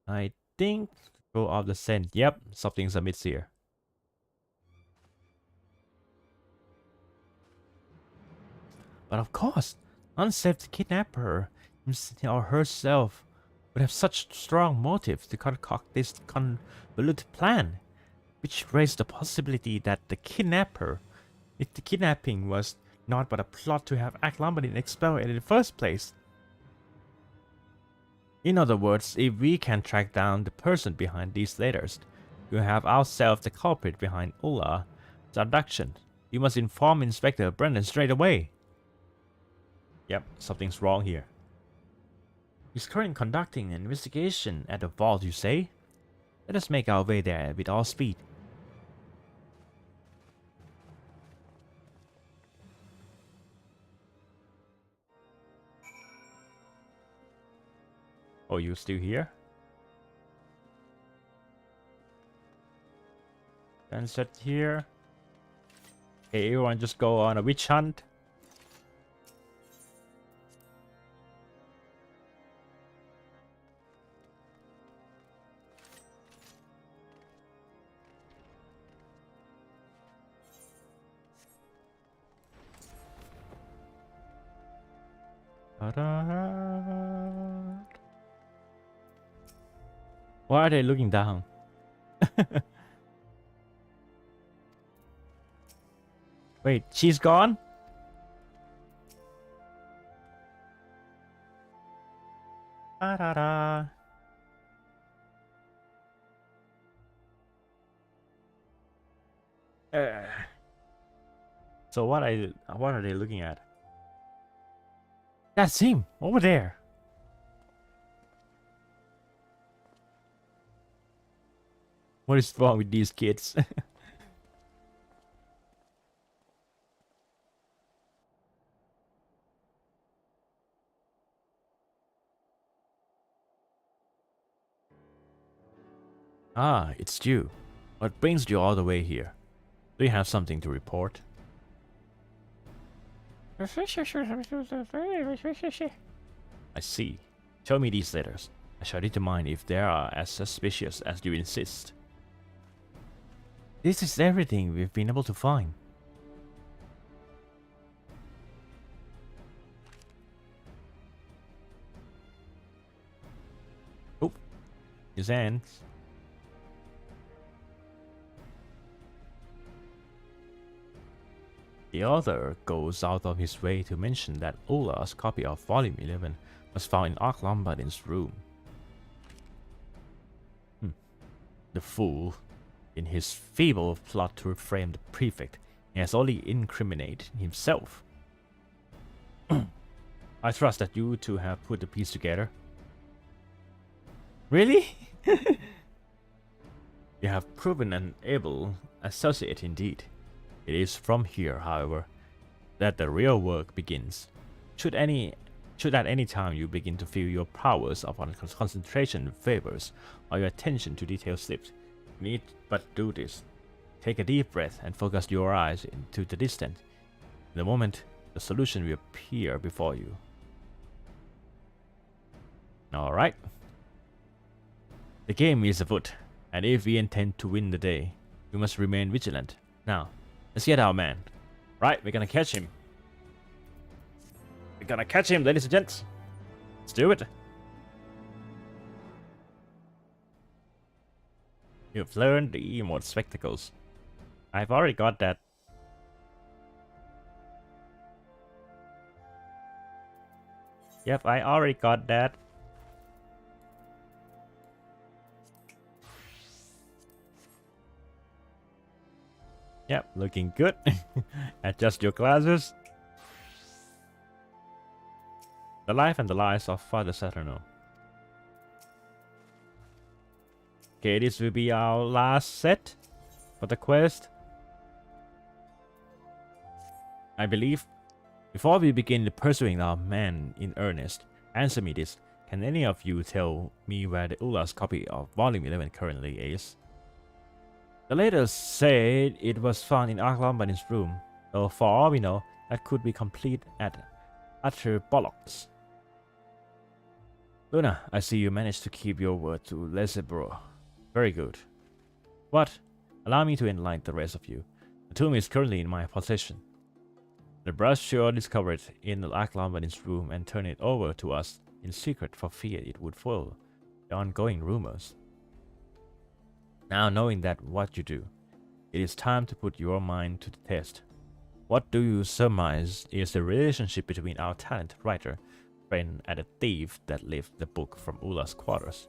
I think go off the scent. Yep, something's amiss here. But of course, unsafe to kidnap her or herself would have such strong motive to concoct this convoluted plan, which raised the possibility that the kidnapping was not but a plot to have act Lombardin expelled in the first place. In other words, if we can track down the person behind these letters, we have ourselves the culprit behind Ulla's abduction. We must inform Inspector Brendan straight away. Yep, something's wrong here. He's currently conducting an investigation at the vault, you say? Let us make our way there with all speed. Oh, you still here? Then set here. Okay, everyone just go on a witch hunt. Why are they looking down? Wait, she's gone? Da-da-da. So what are they looking at? That's him over there. What is wrong with these kids? Ah, it's you. What brings you all the way here? Do you have something to report? I see. Show me these letters. I shall determine if they are as suspicious as you insist. This is everything we've been able to find. Oh, his hands. The author goes out of his way to mention that Ulla's copy of Volume 11 was found in Ark Lombardin's room. The fool. In his feeble plot to reframe the prefect, he has only incriminated himself. I trust that you two have put the piece together. Really? You have proven an able associate indeed. It is from here, however, that the real work begins. Should at any time you begin to feel your powers of concentration favors or your attention to detail slips, you need but do this. Take a deep breath and focus your eyes into the distance. In a moment, the solution will appear before you. Alright. The game is afoot, and if we intend to win the day, we must remain vigilant. Now, let's get our man. Right, we're gonna catch him. We're gonna catch him, ladies and gents. Let's do it. You've learned the emote spectacles. I've already got that. Yep, I already got that. Yep, looking good. Adjust your glasses. The life and the lies of Father Saturno. Okay, this will be our last set for the quest. I believe. Before we begin pursuing our man in earnest, answer me this. Can any of you tell me where the Ula's copy of Volume 11 currently is? The letter said it was found in Arklomban's room, though for all we know, that could be complete at utter bollocks. Luna, I see you managed to keep your word to Lesebro. Very good. But, allow me to enlighten the rest of you. The tomb is currently in my possession. The brochure discovered it in Arklomban's room and turned it over to us in secret for fear it would foil the ongoing rumors. Now knowing that what you do, it is time to put your mind to the test. What do you surmise is the relationship between our talented writer, friend, and the thief that left the book from Ula's quarters?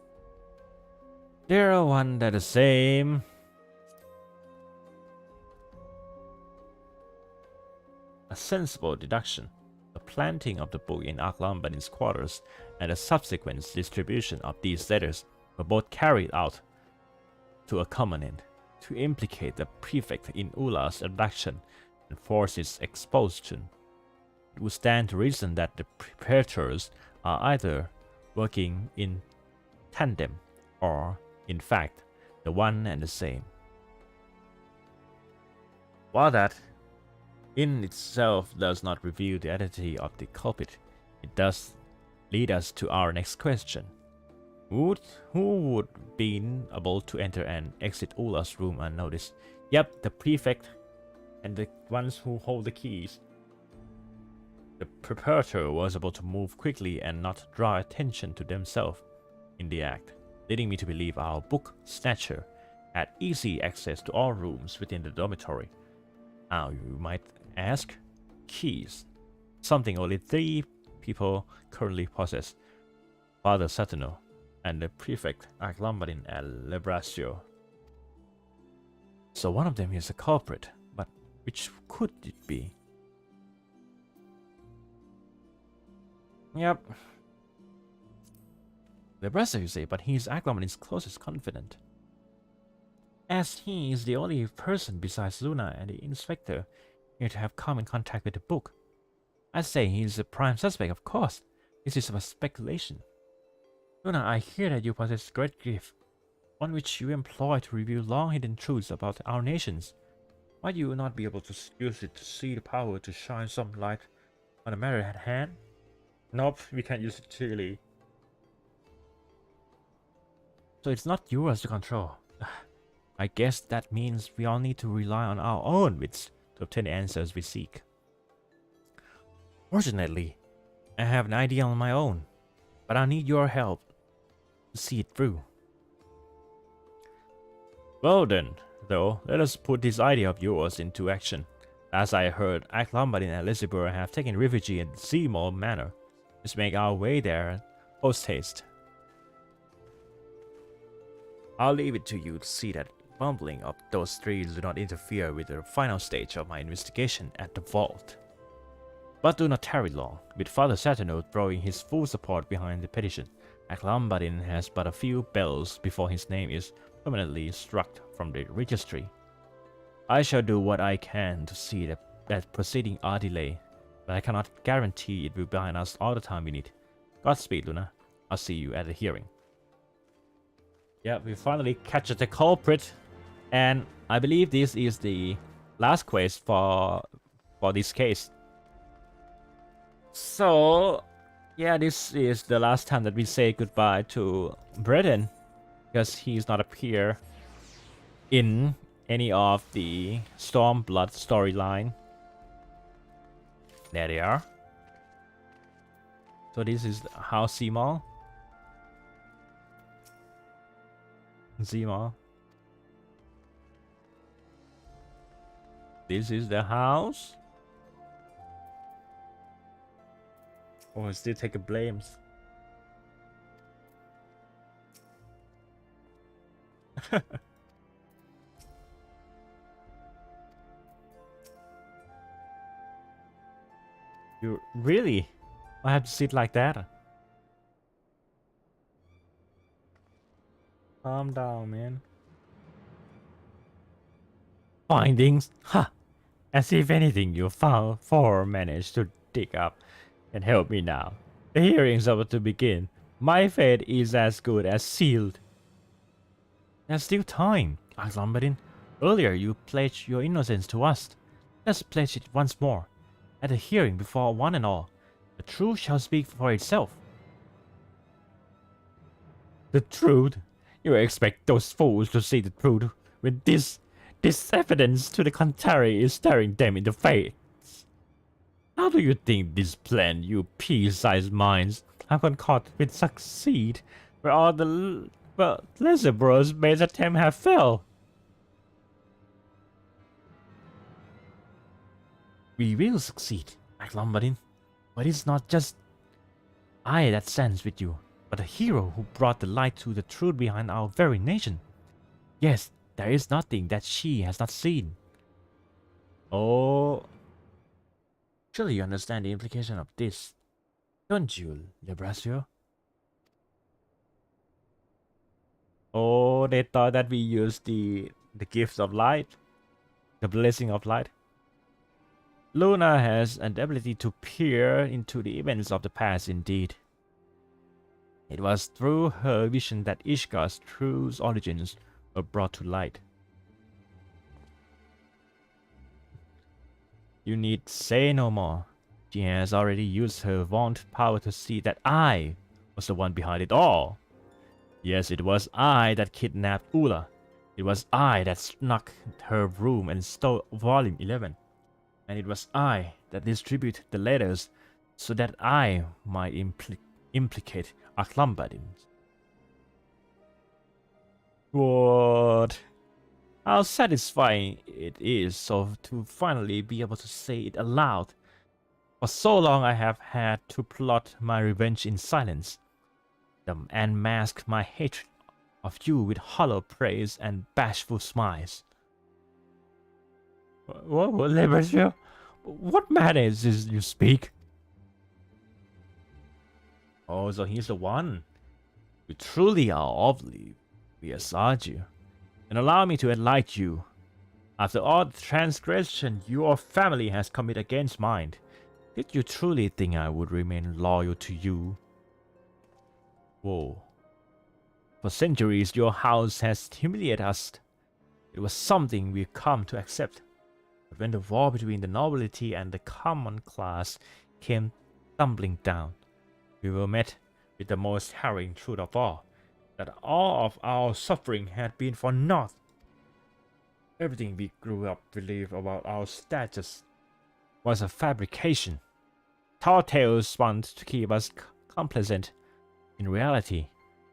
They're one and the same. A sensible deduction. The planting of the book in Arklomban's quarters and the subsequent distribution of these letters were both carried out to a common end, to implicate the prefect in Ula's abduction and force its expulsion. It would stand to reason that the preparators are either working in tandem or, in fact, the one and the same. While that, in itself, does not reveal the identity of the culprit, it does lead us to our next question. Who would be able to enter and exit Ula's room unnoticed? Yep, the prefect and the ones who hold the keys. The preparator was able to move quickly and not draw attention to themselves in the act, leading me to believe our book snatcher had easy access to all rooms within the dormitory. Now you might ask, keys, something only 3 people currently possess: Father Saturno and the prefect Arklomban and Lebrasio. So one of them is a culprit, but which could it be? Yep. Lebrasio, you say, but he is Arklomban's closest confidant. As he is the only person besides Luna and the inspector here to have come in contact with the book. I say he is a prime suspect, of course. This is a speculation. Luna, I hear that you possess great gift, one which you employ to reveal long-hidden truths about our nations. Might you not be able to use it to see the power to shine some light on the matter at hand? Nope, we can't use it clearly. So it's not yours to control. I guess that means we all need to rely on our own wits to obtain the answers we seek. Fortunately, I have an idea on my own, but I need your help to see it through. Well then, though, let us put this idea of yours into action. As I heard, Arklomban and Elizabeth have taken refuge in Seymour Manor. Let's make our way there post haste. I'll leave it to you to see that bumbling of those trees do not interfere with the final stage of my investigation at the vault. But do not tarry long. With Father Saturnine throwing his full support behind the petition, Brieden has but a few bells before his name is permanently struck from the registry. I shall do what I can to see that proceedings are delayed, but I cannot guarantee it will be behind us all the time we need. Godspeed, Luna. I'll see you at the hearing. Yeah, we finally catch the culprit, and I believe this is the last quest for this case. So, yeah, this is the last time that we say goodbye to Brieden, because he's not appear in any of the Stormblood storyline. There they are. So this is House Seymour. Seymour. This is the house. Oh, still taking blames. You really? I have to sit like that? Calm down, man. Findings? Ha! As if anything you found or managed to dig up can help me now. The hearing's about to begin. My fate is as good as sealed. There's still time, Brieden. Earlier you pledged your innocence to us. Let's pledge it once more. At the hearing before one and all, the truth shall speak for itself. The truth? You expect those fools to see the truth when this evidence to the contrary is staring them in the face? How do you think this plan you pea-sized minds have concocted will succeed where all the lesser bros made attempt have failed? We will succeed, Brieden, but it's not just I that stands with you, but a hero who brought the light to the truth behind our very nation. Yes, there is nothing that she has not seen. Oh, surely you understand the implication of this, don't you, Lebrasio? Oh, they thought that we used the gift of light, the blessing of light. Luna has an ability to peer into the events of the past indeed. It was through her vision that Ishgar's true origins were brought to light. You need say no more. She has already used her vaunted power to see that I was the one behind it all. Yes, it was I that kidnapped Ula. It was I that snuck her room and stole Volume 11. And it was I that distributed the letters so that I might implicate Brieden. What? How satisfying it is so to finally be able to say it aloud. For so long I have had to plot my revenge in silence, and mask my hatred of you with hollow praise and bashful smiles. What, Lebrasio? What manners is you speak? Oh, so he's the one. You truly are awfully fierce, aren't you? And allow me to enlighten you. After all the transgression your family has committed against mine, did you truly think I would remain loyal to you? Whoa. For centuries your house has humiliated us. It was something we come to accept. But when the war between the nobility and the common class came tumbling down, we were met with the most harrowing truth of all, that all of our suffering had been for naught. Everything we grew up believed about our status was a fabrication. Tall tales want to keep us complacent. In reality,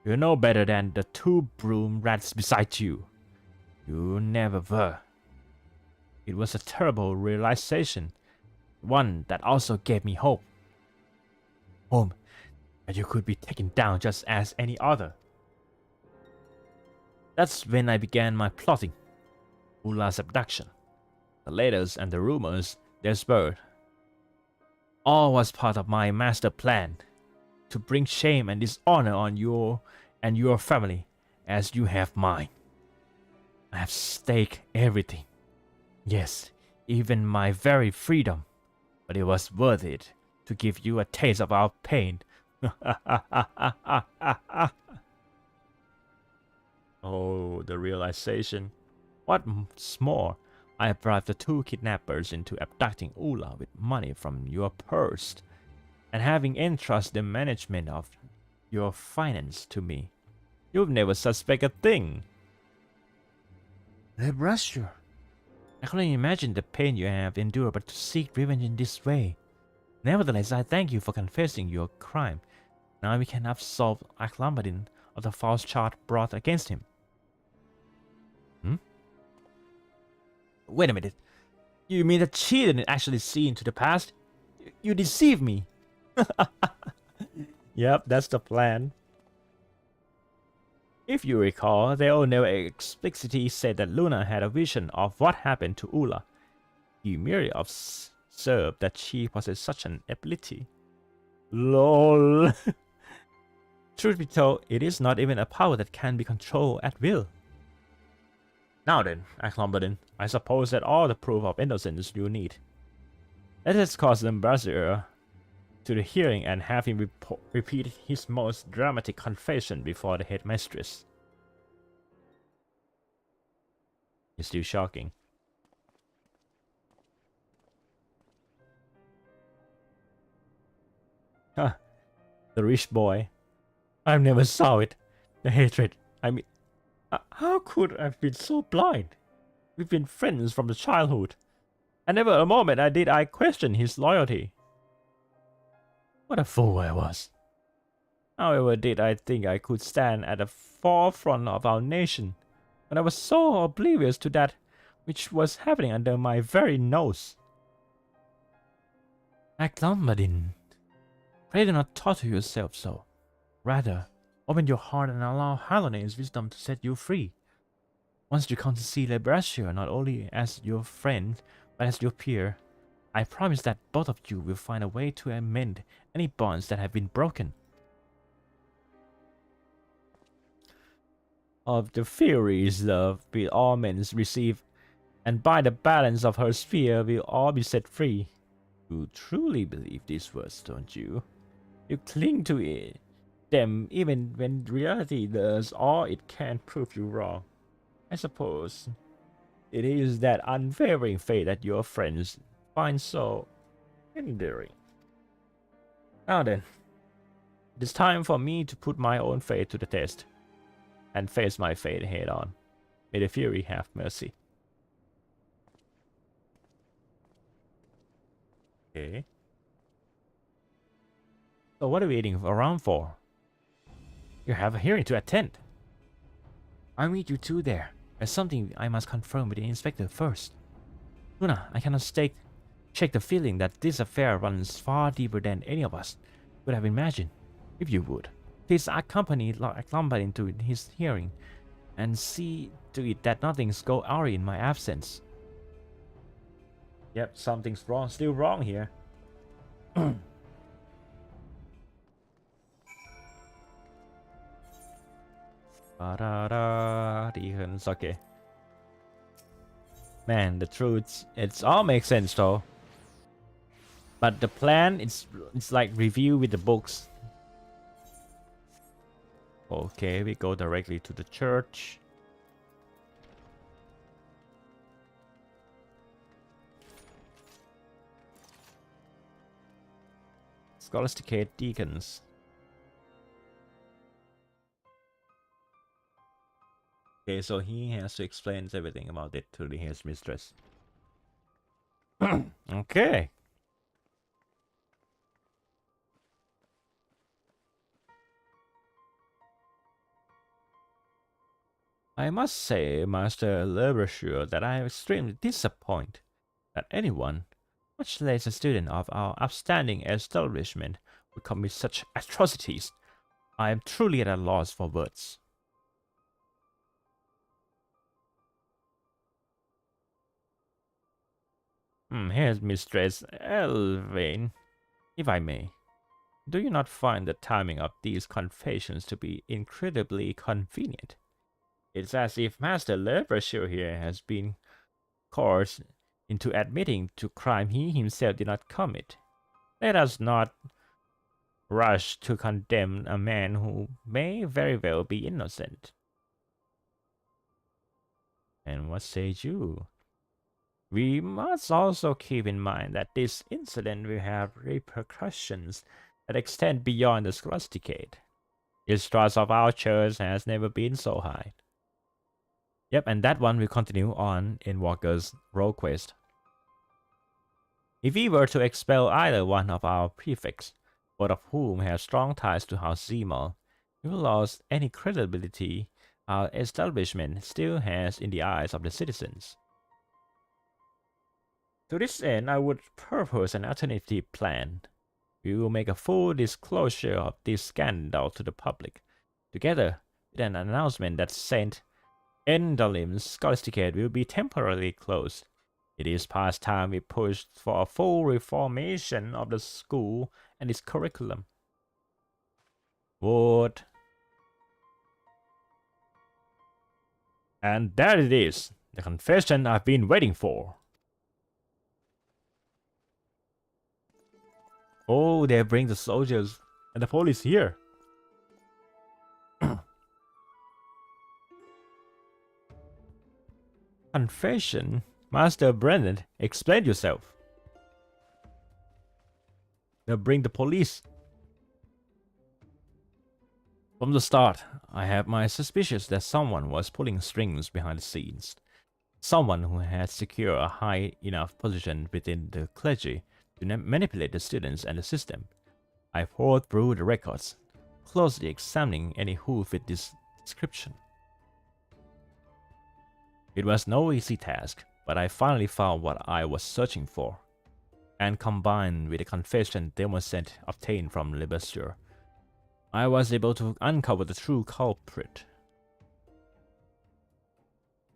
you're no better than the two broom rats beside you. You never were. It was a terrible realization, one that also gave me hope. Hope that you could be taken down just as any other. That's when I began my plotting. Ula's abduction, the letters and the rumors they spurred. All was part of my master plan to bring shame and dishonor on you and your family as you have mine. I have staked everything. Yes, even my very freedom. But it was worth it to give you a taste of our pain. Oh, the realization. What's more, I have bribed the 2 kidnappers into abducting Ula with money from your purse and having entrusted the management of your finance to me. You've never suspect a thing. Lebrasure, I can only imagine the pain you have endured, but to seek revenge in this way. Nevertheless, I thank you for confessing your crime. Now we can absolve Aklambaddin of the false charge brought against him. Wait a minute. You mean that she didn't actually see into the past? You deceived me. Yep, that's the plan. If you recall, they all never explicitly said that Luna had a vision of what happened to Ula. He merely observed that she possessed such an ability. LOL. Truth be told, it is not even a power that can be controlled at will. Now then, Aklambaddin, I suppose that all the proof of innocence you need. Let us cause the ambassador to the hearing and have him repeat his most dramatic confession before the headmistress. It's still shocking. Huh. The rich boy. I never saw it. The hatred. I mean, how could I have been so blind? We've been friends from the childhood. And never a moment did I question his loyalty. What a fool I was. However did I think I could stand at the forefront of our nation when I was so oblivious to that which was happening under my very nose? Aklambaddin, pray do not torture yourself so. Rather, open your heart and allow Hallone's wisdom to set you free. Once you come to see Lebrasure not only as your friend, but as your peer, I promise that both of you will find a way to amend any bonds that have been broken. Of the Fury's love will all men receive, and by the balance of her sphere will all be set free. You truly believe these words, don't you? You cling to it, them even when reality does all it can prove you wrong. I suppose it is that unwavering faith that your friends find so endearing. Now then, it is time for me to put my own faith to the test and face my fate head on. May the Fury have mercy. Okay. So what are we waiting around for? You have a hearing to attend. I'll meet you two there. There's something I must confirm with the inspector first. Luna, I cannot shake the feeling that this affair runs far deeper than any of us would have imagined. If you would, please accompany Aklambaddin to his hearing and see to it that nothing's go awry in my absence. Yep, something's wrong, still wrong here. Okay. Man, the truth, it's all makes sense though. But the plan, it's like review with the books. Okay, we go directly to the church. Scholasticate deacons. Okay, so he has to explain everything about it to his mistress. Okay. I must say, Master Lebrasure, that I am extremely disappointed that anyone, much less a student of our upstanding establishment, would commit such atrocities. I am truly at a loss for words. Here's Mistress Elvain, if I may. Do you not find the timing of these confessions to be incredibly convenient? It's as if Master Leversure here has been coerced into admitting to crime he himself did not commit. Let us not rush to condemn a man who may very well be innocent. And what say you? We must also keep in mind that this incident will have repercussions that extend beyond the scholasticate. The trust of our church has never been so high. Yep, and that one will continue on in Walker's role quest. If we were to expel either one of our prefects, both of whom have strong ties to House Seymour, we will lose any credibility our establishment still has in the eyes of the citizens. To this end, I would propose an alternative plan. We will make a full disclosure of this scandal to the public, together with an announcement that St. Endalim's scholasticate will be temporarily closed. It is past time we pushed for a full reformation of the school and its curriculum. What? And there it is, the confession I've been waiting for. Oh, they bring the soldiers and the police here. Confession? Master Brieden, explain yourself. They'll bring the police. From the start, I had my suspicions that someone was pulling strings behind the scenes. Someone who had secured a high enough position within the clergy to manipulate the students and the system. I poured through the records, closely examining any who fit this description. It was no easy task, but I finally found what I was searching for, and combined with the confession Demoscent obtained from Leversure, I was able to uncover the true culprit.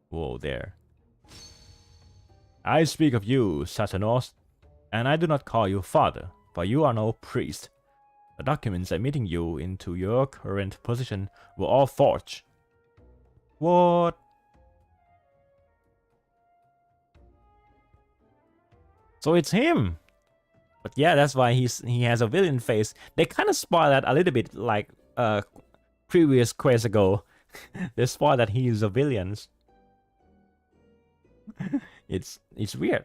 Whoa there. I speak of you, Satanos, and I do not call you father, for you are no priest. The documents admitting you into your current position were all forged. What? So it's him. But yeah, that's why he has a villain face. They kind of spoiled that a little bit, like previous quest ago. They spoiled that he is a villain. It's weird.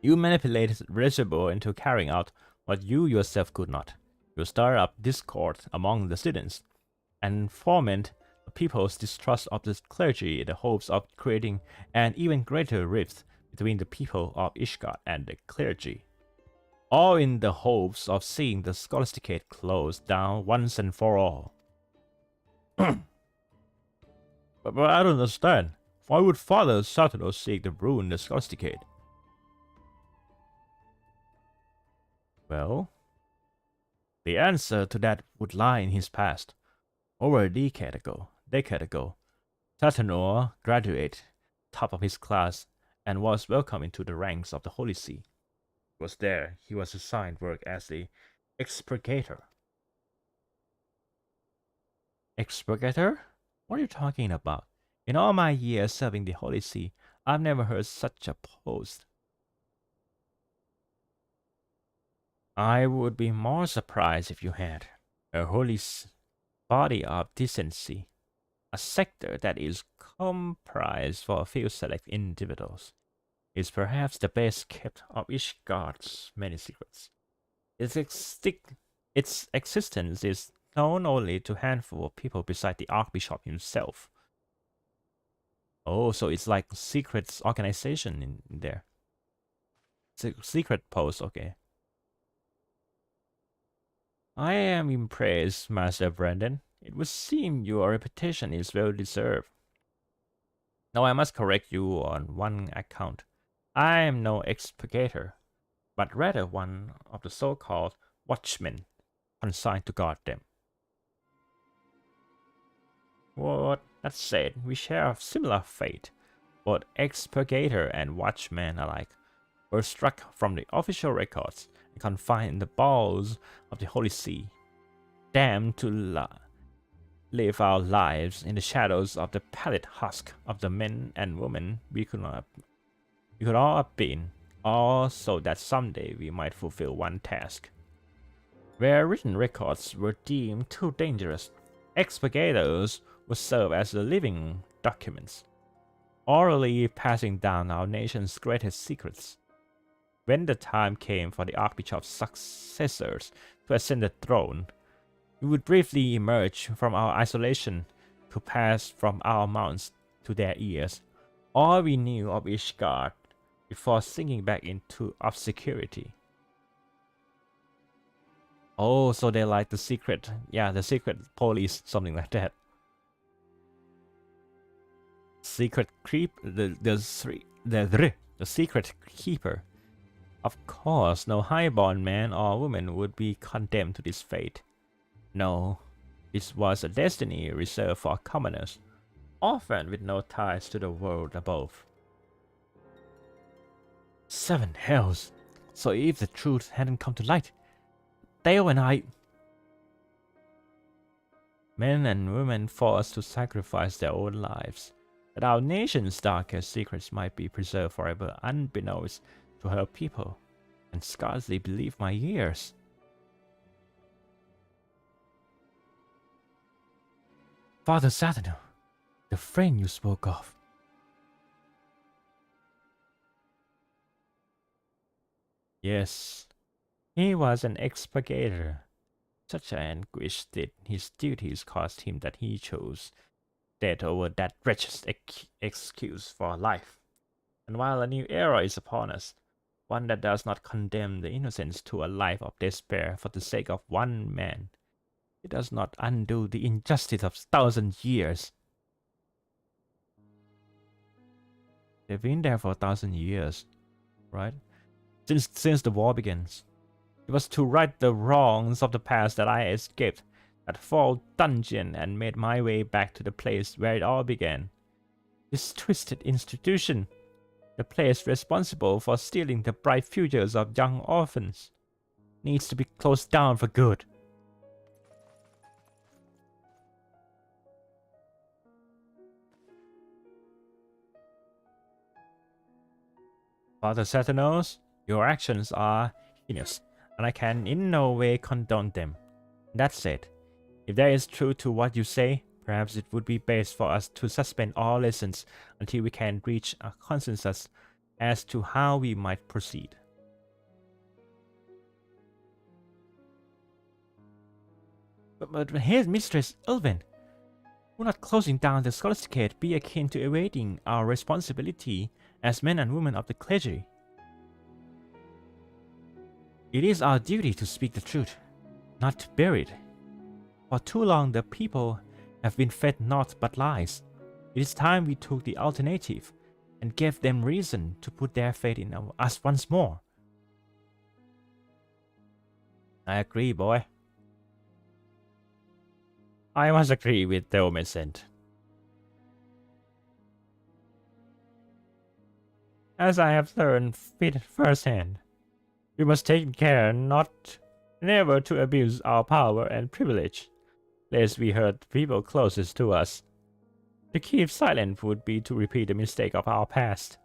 You manipulated Reservoir into carrying out what you yourself could not. You stir up discord among the students and foment the people's distrust of the clergy in the hopes of creating an even greater rift between the people of Ishgard and the clergy, all in the hopes of seeing the scholasticate closed down once and for all. but I don't understand. Why would Father Satanos seek to ruin the scholasticate? Well, the answer to that would lie in his past. Over a decade ago, Satanor graduated top of his class and was welcomed into the ranks of the Holy See. It was there he was assigned work as the expurgator. Expurgator? What are you talking about? In all my years serving the Holy See, I've never heard such a post. I would be more surprised if you had. A holy body of decency. A sector that is comprised for a few select individuals. Is perhaps the best kept of Ishgard's many secrets. Its existence is known only to a handful of people beside the Archbishop himself. Oh, so it's like a secret organization in there. It's a secret post, okay. I am impressed, Master Brieden. It would seem your reputation is well deserved. Now I must correct you on one account. I am no expurgator, but rather one of the so-called watchmen consigned to guard them. What? That said, we share a similar fate. Both expurgator and watchman alike were struck from the official records and confined in the bowels of the Holy See, damned to live our lives in the shadows of the pallid husk of the men and women we could all have been, all so that someday we might fulfill one task. Where written records were deemed too dangerous, expurgators would serve as the living documents, orally passing down our nation's greatest secrets. When the time came for the Archbishop's successors to ascend the throne, we would briefly emerge from our isolation to pass from our mouths to their ears all we knew of each guard before sinking back into obscurity. Oh, so they're like the secret, the secret police, something like that. Secret creep, the secret keeper. Of course, no highborn man or woman would be condemned to this fate. No, this was a destiny reserved for commoners, often with no ties to the world above. 7 hells! So if the truth hadn't come to light, Dale and I... Men and women forced to sacrifice their own lives, that our nation's darkest secrets might be preserved forever unbeknownst to her people, and scarcely believe my ears. Father Satano, the friend you spoke of. Yes, he was an expurgator. Such anguish did his duties cost him that he chose death over that wretched excuse for life. And while a new era is upon us, one that does not condemn the innocents to a life of despair for the sake of one man, it does not undo the injustice of 1,000 years. They've been there for 1,000 years, right? Since the war begins. It was to right the wrongs of the past that I escaped that foul dungeon and made my way back to the place where it all began. This twisted institution, the place responsible for stealing the bright futures of young orphans, needs to be closed down for good. Father Satanos, your actions are heinous, and I can in no way condone them. That said, if there is truth to what you say, perhaps it would be best for us to suspend all lessons until we can reach a consensus as to how we might proceed. But here, Mistress Elven, would not closing down the scholasticate be akin to evading our responsibility as men and women of the clergy? It is our duty to speak the truth, not to bury it. For too long the people have been fed naught but lies. It is time we took the alternative and gave them reason to put their faith in us once more. I agree, boy. I must agree with the omniscient. As I have learned firsthand, we must take care never to abuse our power and privilege, lest we hurt people closest to us. To keep silent would be to repeat the mistake of our past.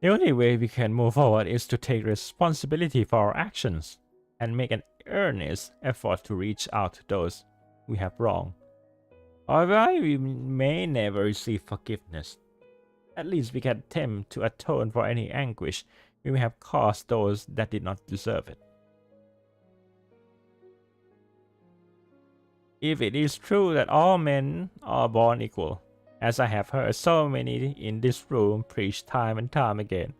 The only way we can move forward is to take responsibility for our actions and make an earnest effort to reach out to those we have wronged. However, we may never receive forgiveness. At least we can attempt to atone for any anguish we may have caused those that did not deserve it. If it is true that all men are born equal, as I have heard so many in this room preach time and time again,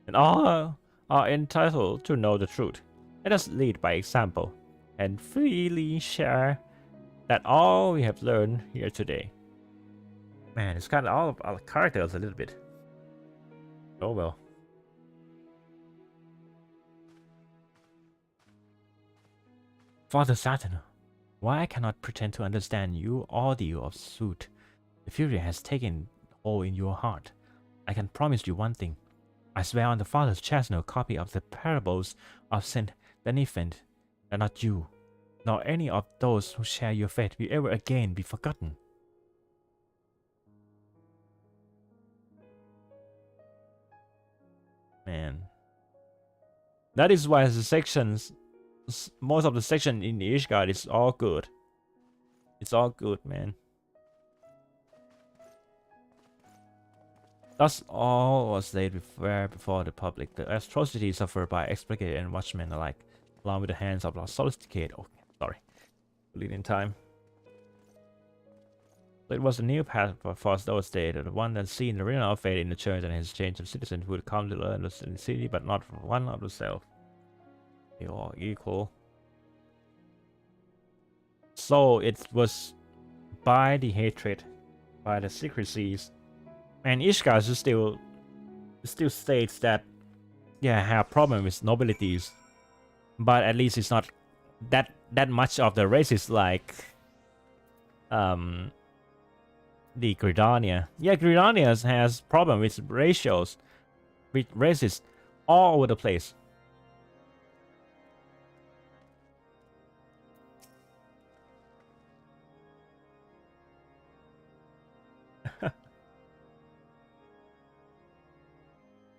then all are entitled to know the truth. Let us lead by example and freely share that all we have learned here today. Man, it's kind of all of our characters a little bit. Oh well. Father Saturn, why I cannot pretend to understand you or the of suit The fury has taken hold in your heart. I can promise you one thing. I swear on the Father's chest no copy of the parables of Saint Benefit that not you, nor any of those who share your faith will ever again be forgotten. Man. That is why the sections, most of the section in the Ishgard is all good. It's all good, man. Thus all was laid before the public. The atrocities suffered by explicated and watchmen alike, along with the hands of the sophisticated. Oh, sorry. Bleeding time. So it was a new path for us those days, the one that seen the real faith in the church and his change of citizens who would come to learn the city, but not for one of themselves. They are all equal. So it was by the hatred, by the secrecies, and Ishgard still states that, yeah, have problem with nobilities, but at least it's not that much of the races like the Gridania. Yeah, Gridania has problem with ratios, with races all over the place.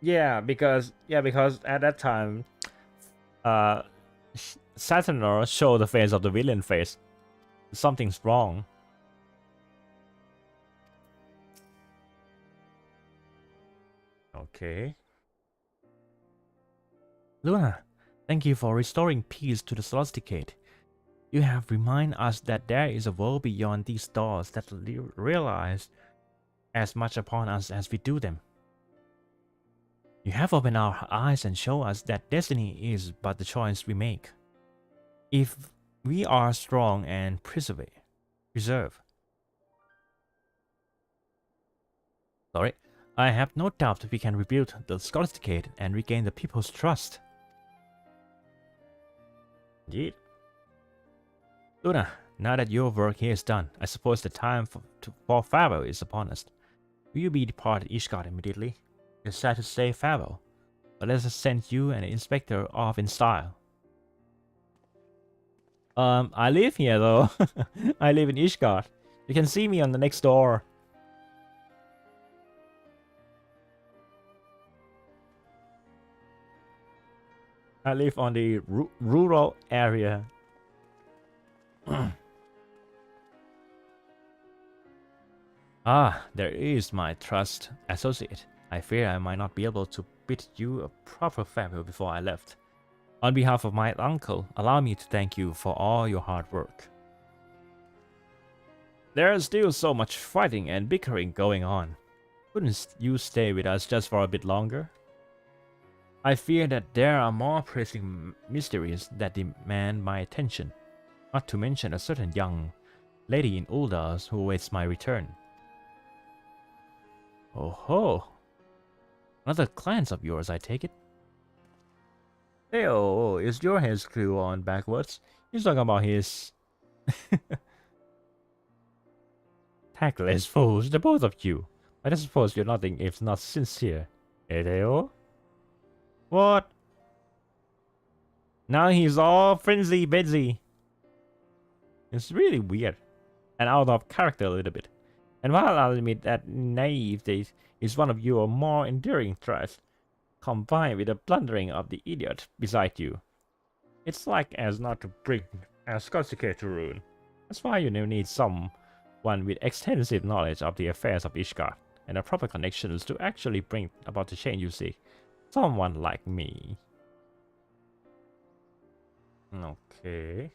Yeah, because at that time, Saturnor showed the face of the villain face. Something's wrong. Okay. Luna, thank you for restoring peace to the Celesticate. You have reminded us that there is a world beyond these doors that realize as much upon us as we do them. You have opened our eyes and shown us that destiny is but the choice we make. If we are strong and preserve. Sorry. I have no doubt that we can rebuild the Scholasticate and regain the people's trust. Indeed. Luna, now that your work here is done, I suppose the time for farewell is upon us. Will you be departed Ishgard immediately? It's sad to say farewell, but let us send you and the inspector off in style. I live here though. I live in Ishgard. You can see me on the next door. I live on the rural area. Ah, there is my trust associate. I fear I might not be able to bid you a proper farewell before I left. On behalf of my uncle, allow me to thank you for all your hard work. There is still so much fighting and bickering going on. Couldn't you stay with us just for a bit longer? I fear that there are more pressing mysteries that demand my attention, not to mention a certain young lady in Uldars who awaits my return. Oh ho! Another client of yours, I take it? Hey, oh, is your head screw on backwards? He's talking about his... Tactless fools, the both of you. I suppose you're nothing if not sincere. Edeo? What? Now he's all frenzy busy. It's really weird. And out of character a little bit. And while I'll admit that naivety is one of your more enduring traits, combined with the blundering of the idiot beside you, it's like as not to bring a Scotsicate to ruin. That's why you need someone with extensive knowledge of the affairs of Ishgard and the proper connections to actually bring about the change you seek. Someone like me. Okay.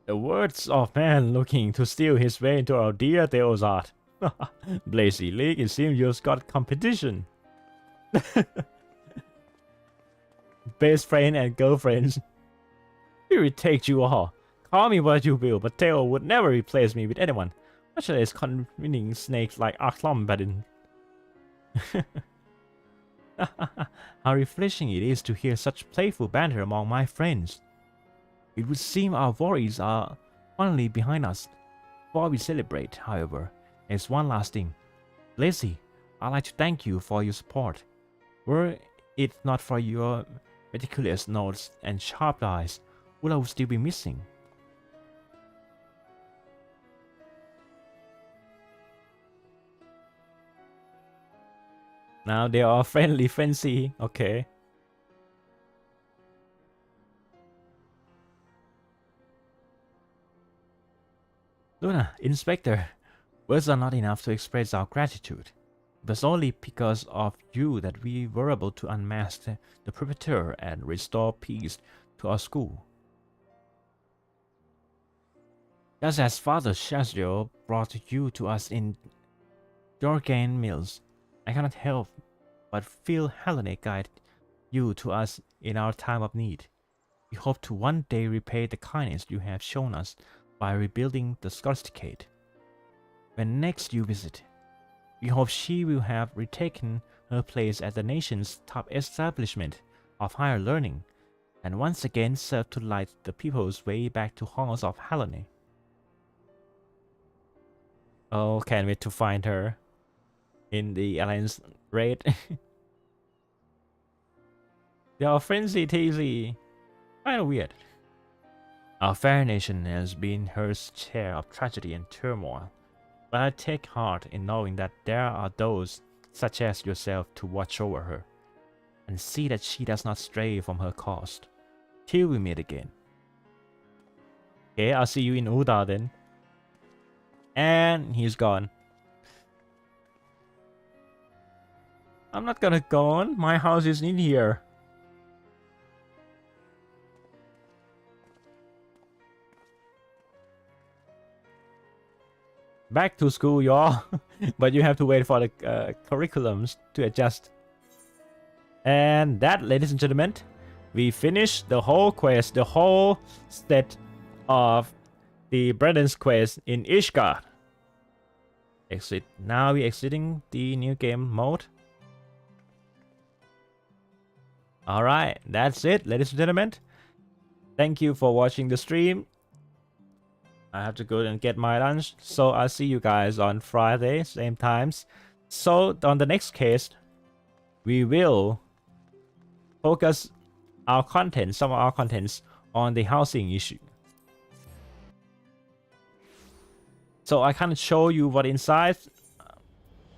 The words of man looking to steal his way into our dear Theosart. Blazy League, it seems you've got competition. Best friend and girlfriends. Irritate you all. Call me what you will, but Theo would never replace me with anyone. Much less convening snakes like Brieden. How refreshing it is to hear such playful banter among my friends. It would seem our worries are finally behind us. Before we celebrate, however, there's one last thing. Lacey, I'd like to thank you for your support. Were it not for your meticulous notes and sharp eyes, would I still be missing? Now they are friendly, fancy. Okay. Luna, Inspector, words are not enough to express our gratitude. It was only because of you that we were able to unmask the perpetrator and restore peace to our school. Just as Father Shazio brought you to us in Jorgen Mills, I cannot help but feel Helene guide you to us in our time of need. We hope to one day repay the kindness you have shown us by rebuilding the Scholasticate. When next you visit, we hope she will have retaken her place at the nation's top establishment of higher learning, and once again serve to light the people's way back to halls of Helene. Oh, can't wait to find her in the Alliance raid. They are frenzy teasy. Kinda weird. Our fair nation has been her share of tragedy and turmoil, but I take heart in knowing that there are those such as yourself to watch over her, and see that she does not stray from her course. Till we meet again. Okay, I'll see you in Uda then. And he's gone. I'm not gonna go on. My house is in here. Back to school, y'all. But you have to wait for the curriculums to adjust. And that, ladies and gentlemen, we finished the whole quest, the whole set of the Brieden's quest in Ishgard. Exit. Now we're exiting the new game mode. Alright, that's it, ladies and gentlemen. Thank you for watching the stream. I have to go and get my lunch, so I'll see you guys on Friday, same times. So, on the next case, we will focus our content, some of our contents, on the housing issue. So I can't show you what inside,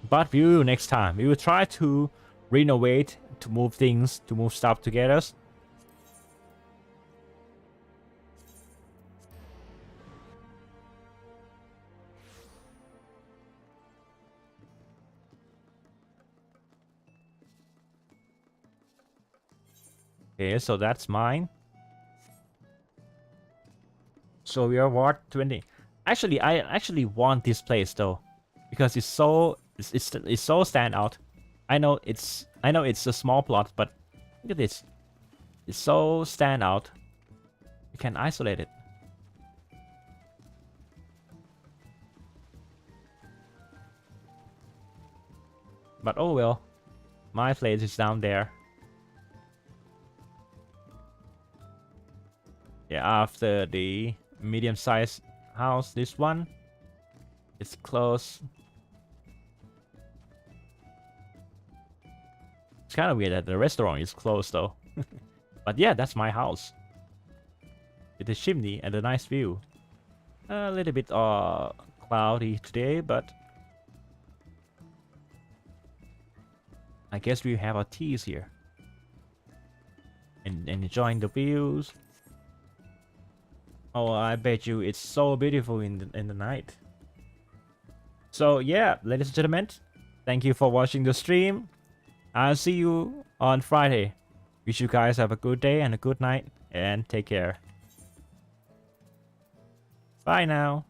but we will next time. We will try to renovate, to move things, to move stuff together. Okay, so that's mine. So we are Ward 20. Actually, I actually want this place though, because it's so stand out. I know it's a small plot, but look at this. It's so stand out. You can isolate it. But oh well, my place is down there. Yeah, after the medium-sized house, this one is close. It's kind of weird that the restaurant is closed though. But yeah, that's my house with the chimney and a nice view. A little bit cloudy today, but I guess we have our teas here and enjoying the views. Oh, I bet you it's so beautiful in the night. So yeah, ladies and gentlemen, thank you for watching the stream. I'll see you on Friday. Wish you guys have a good day and a good night, and take care. Bye now.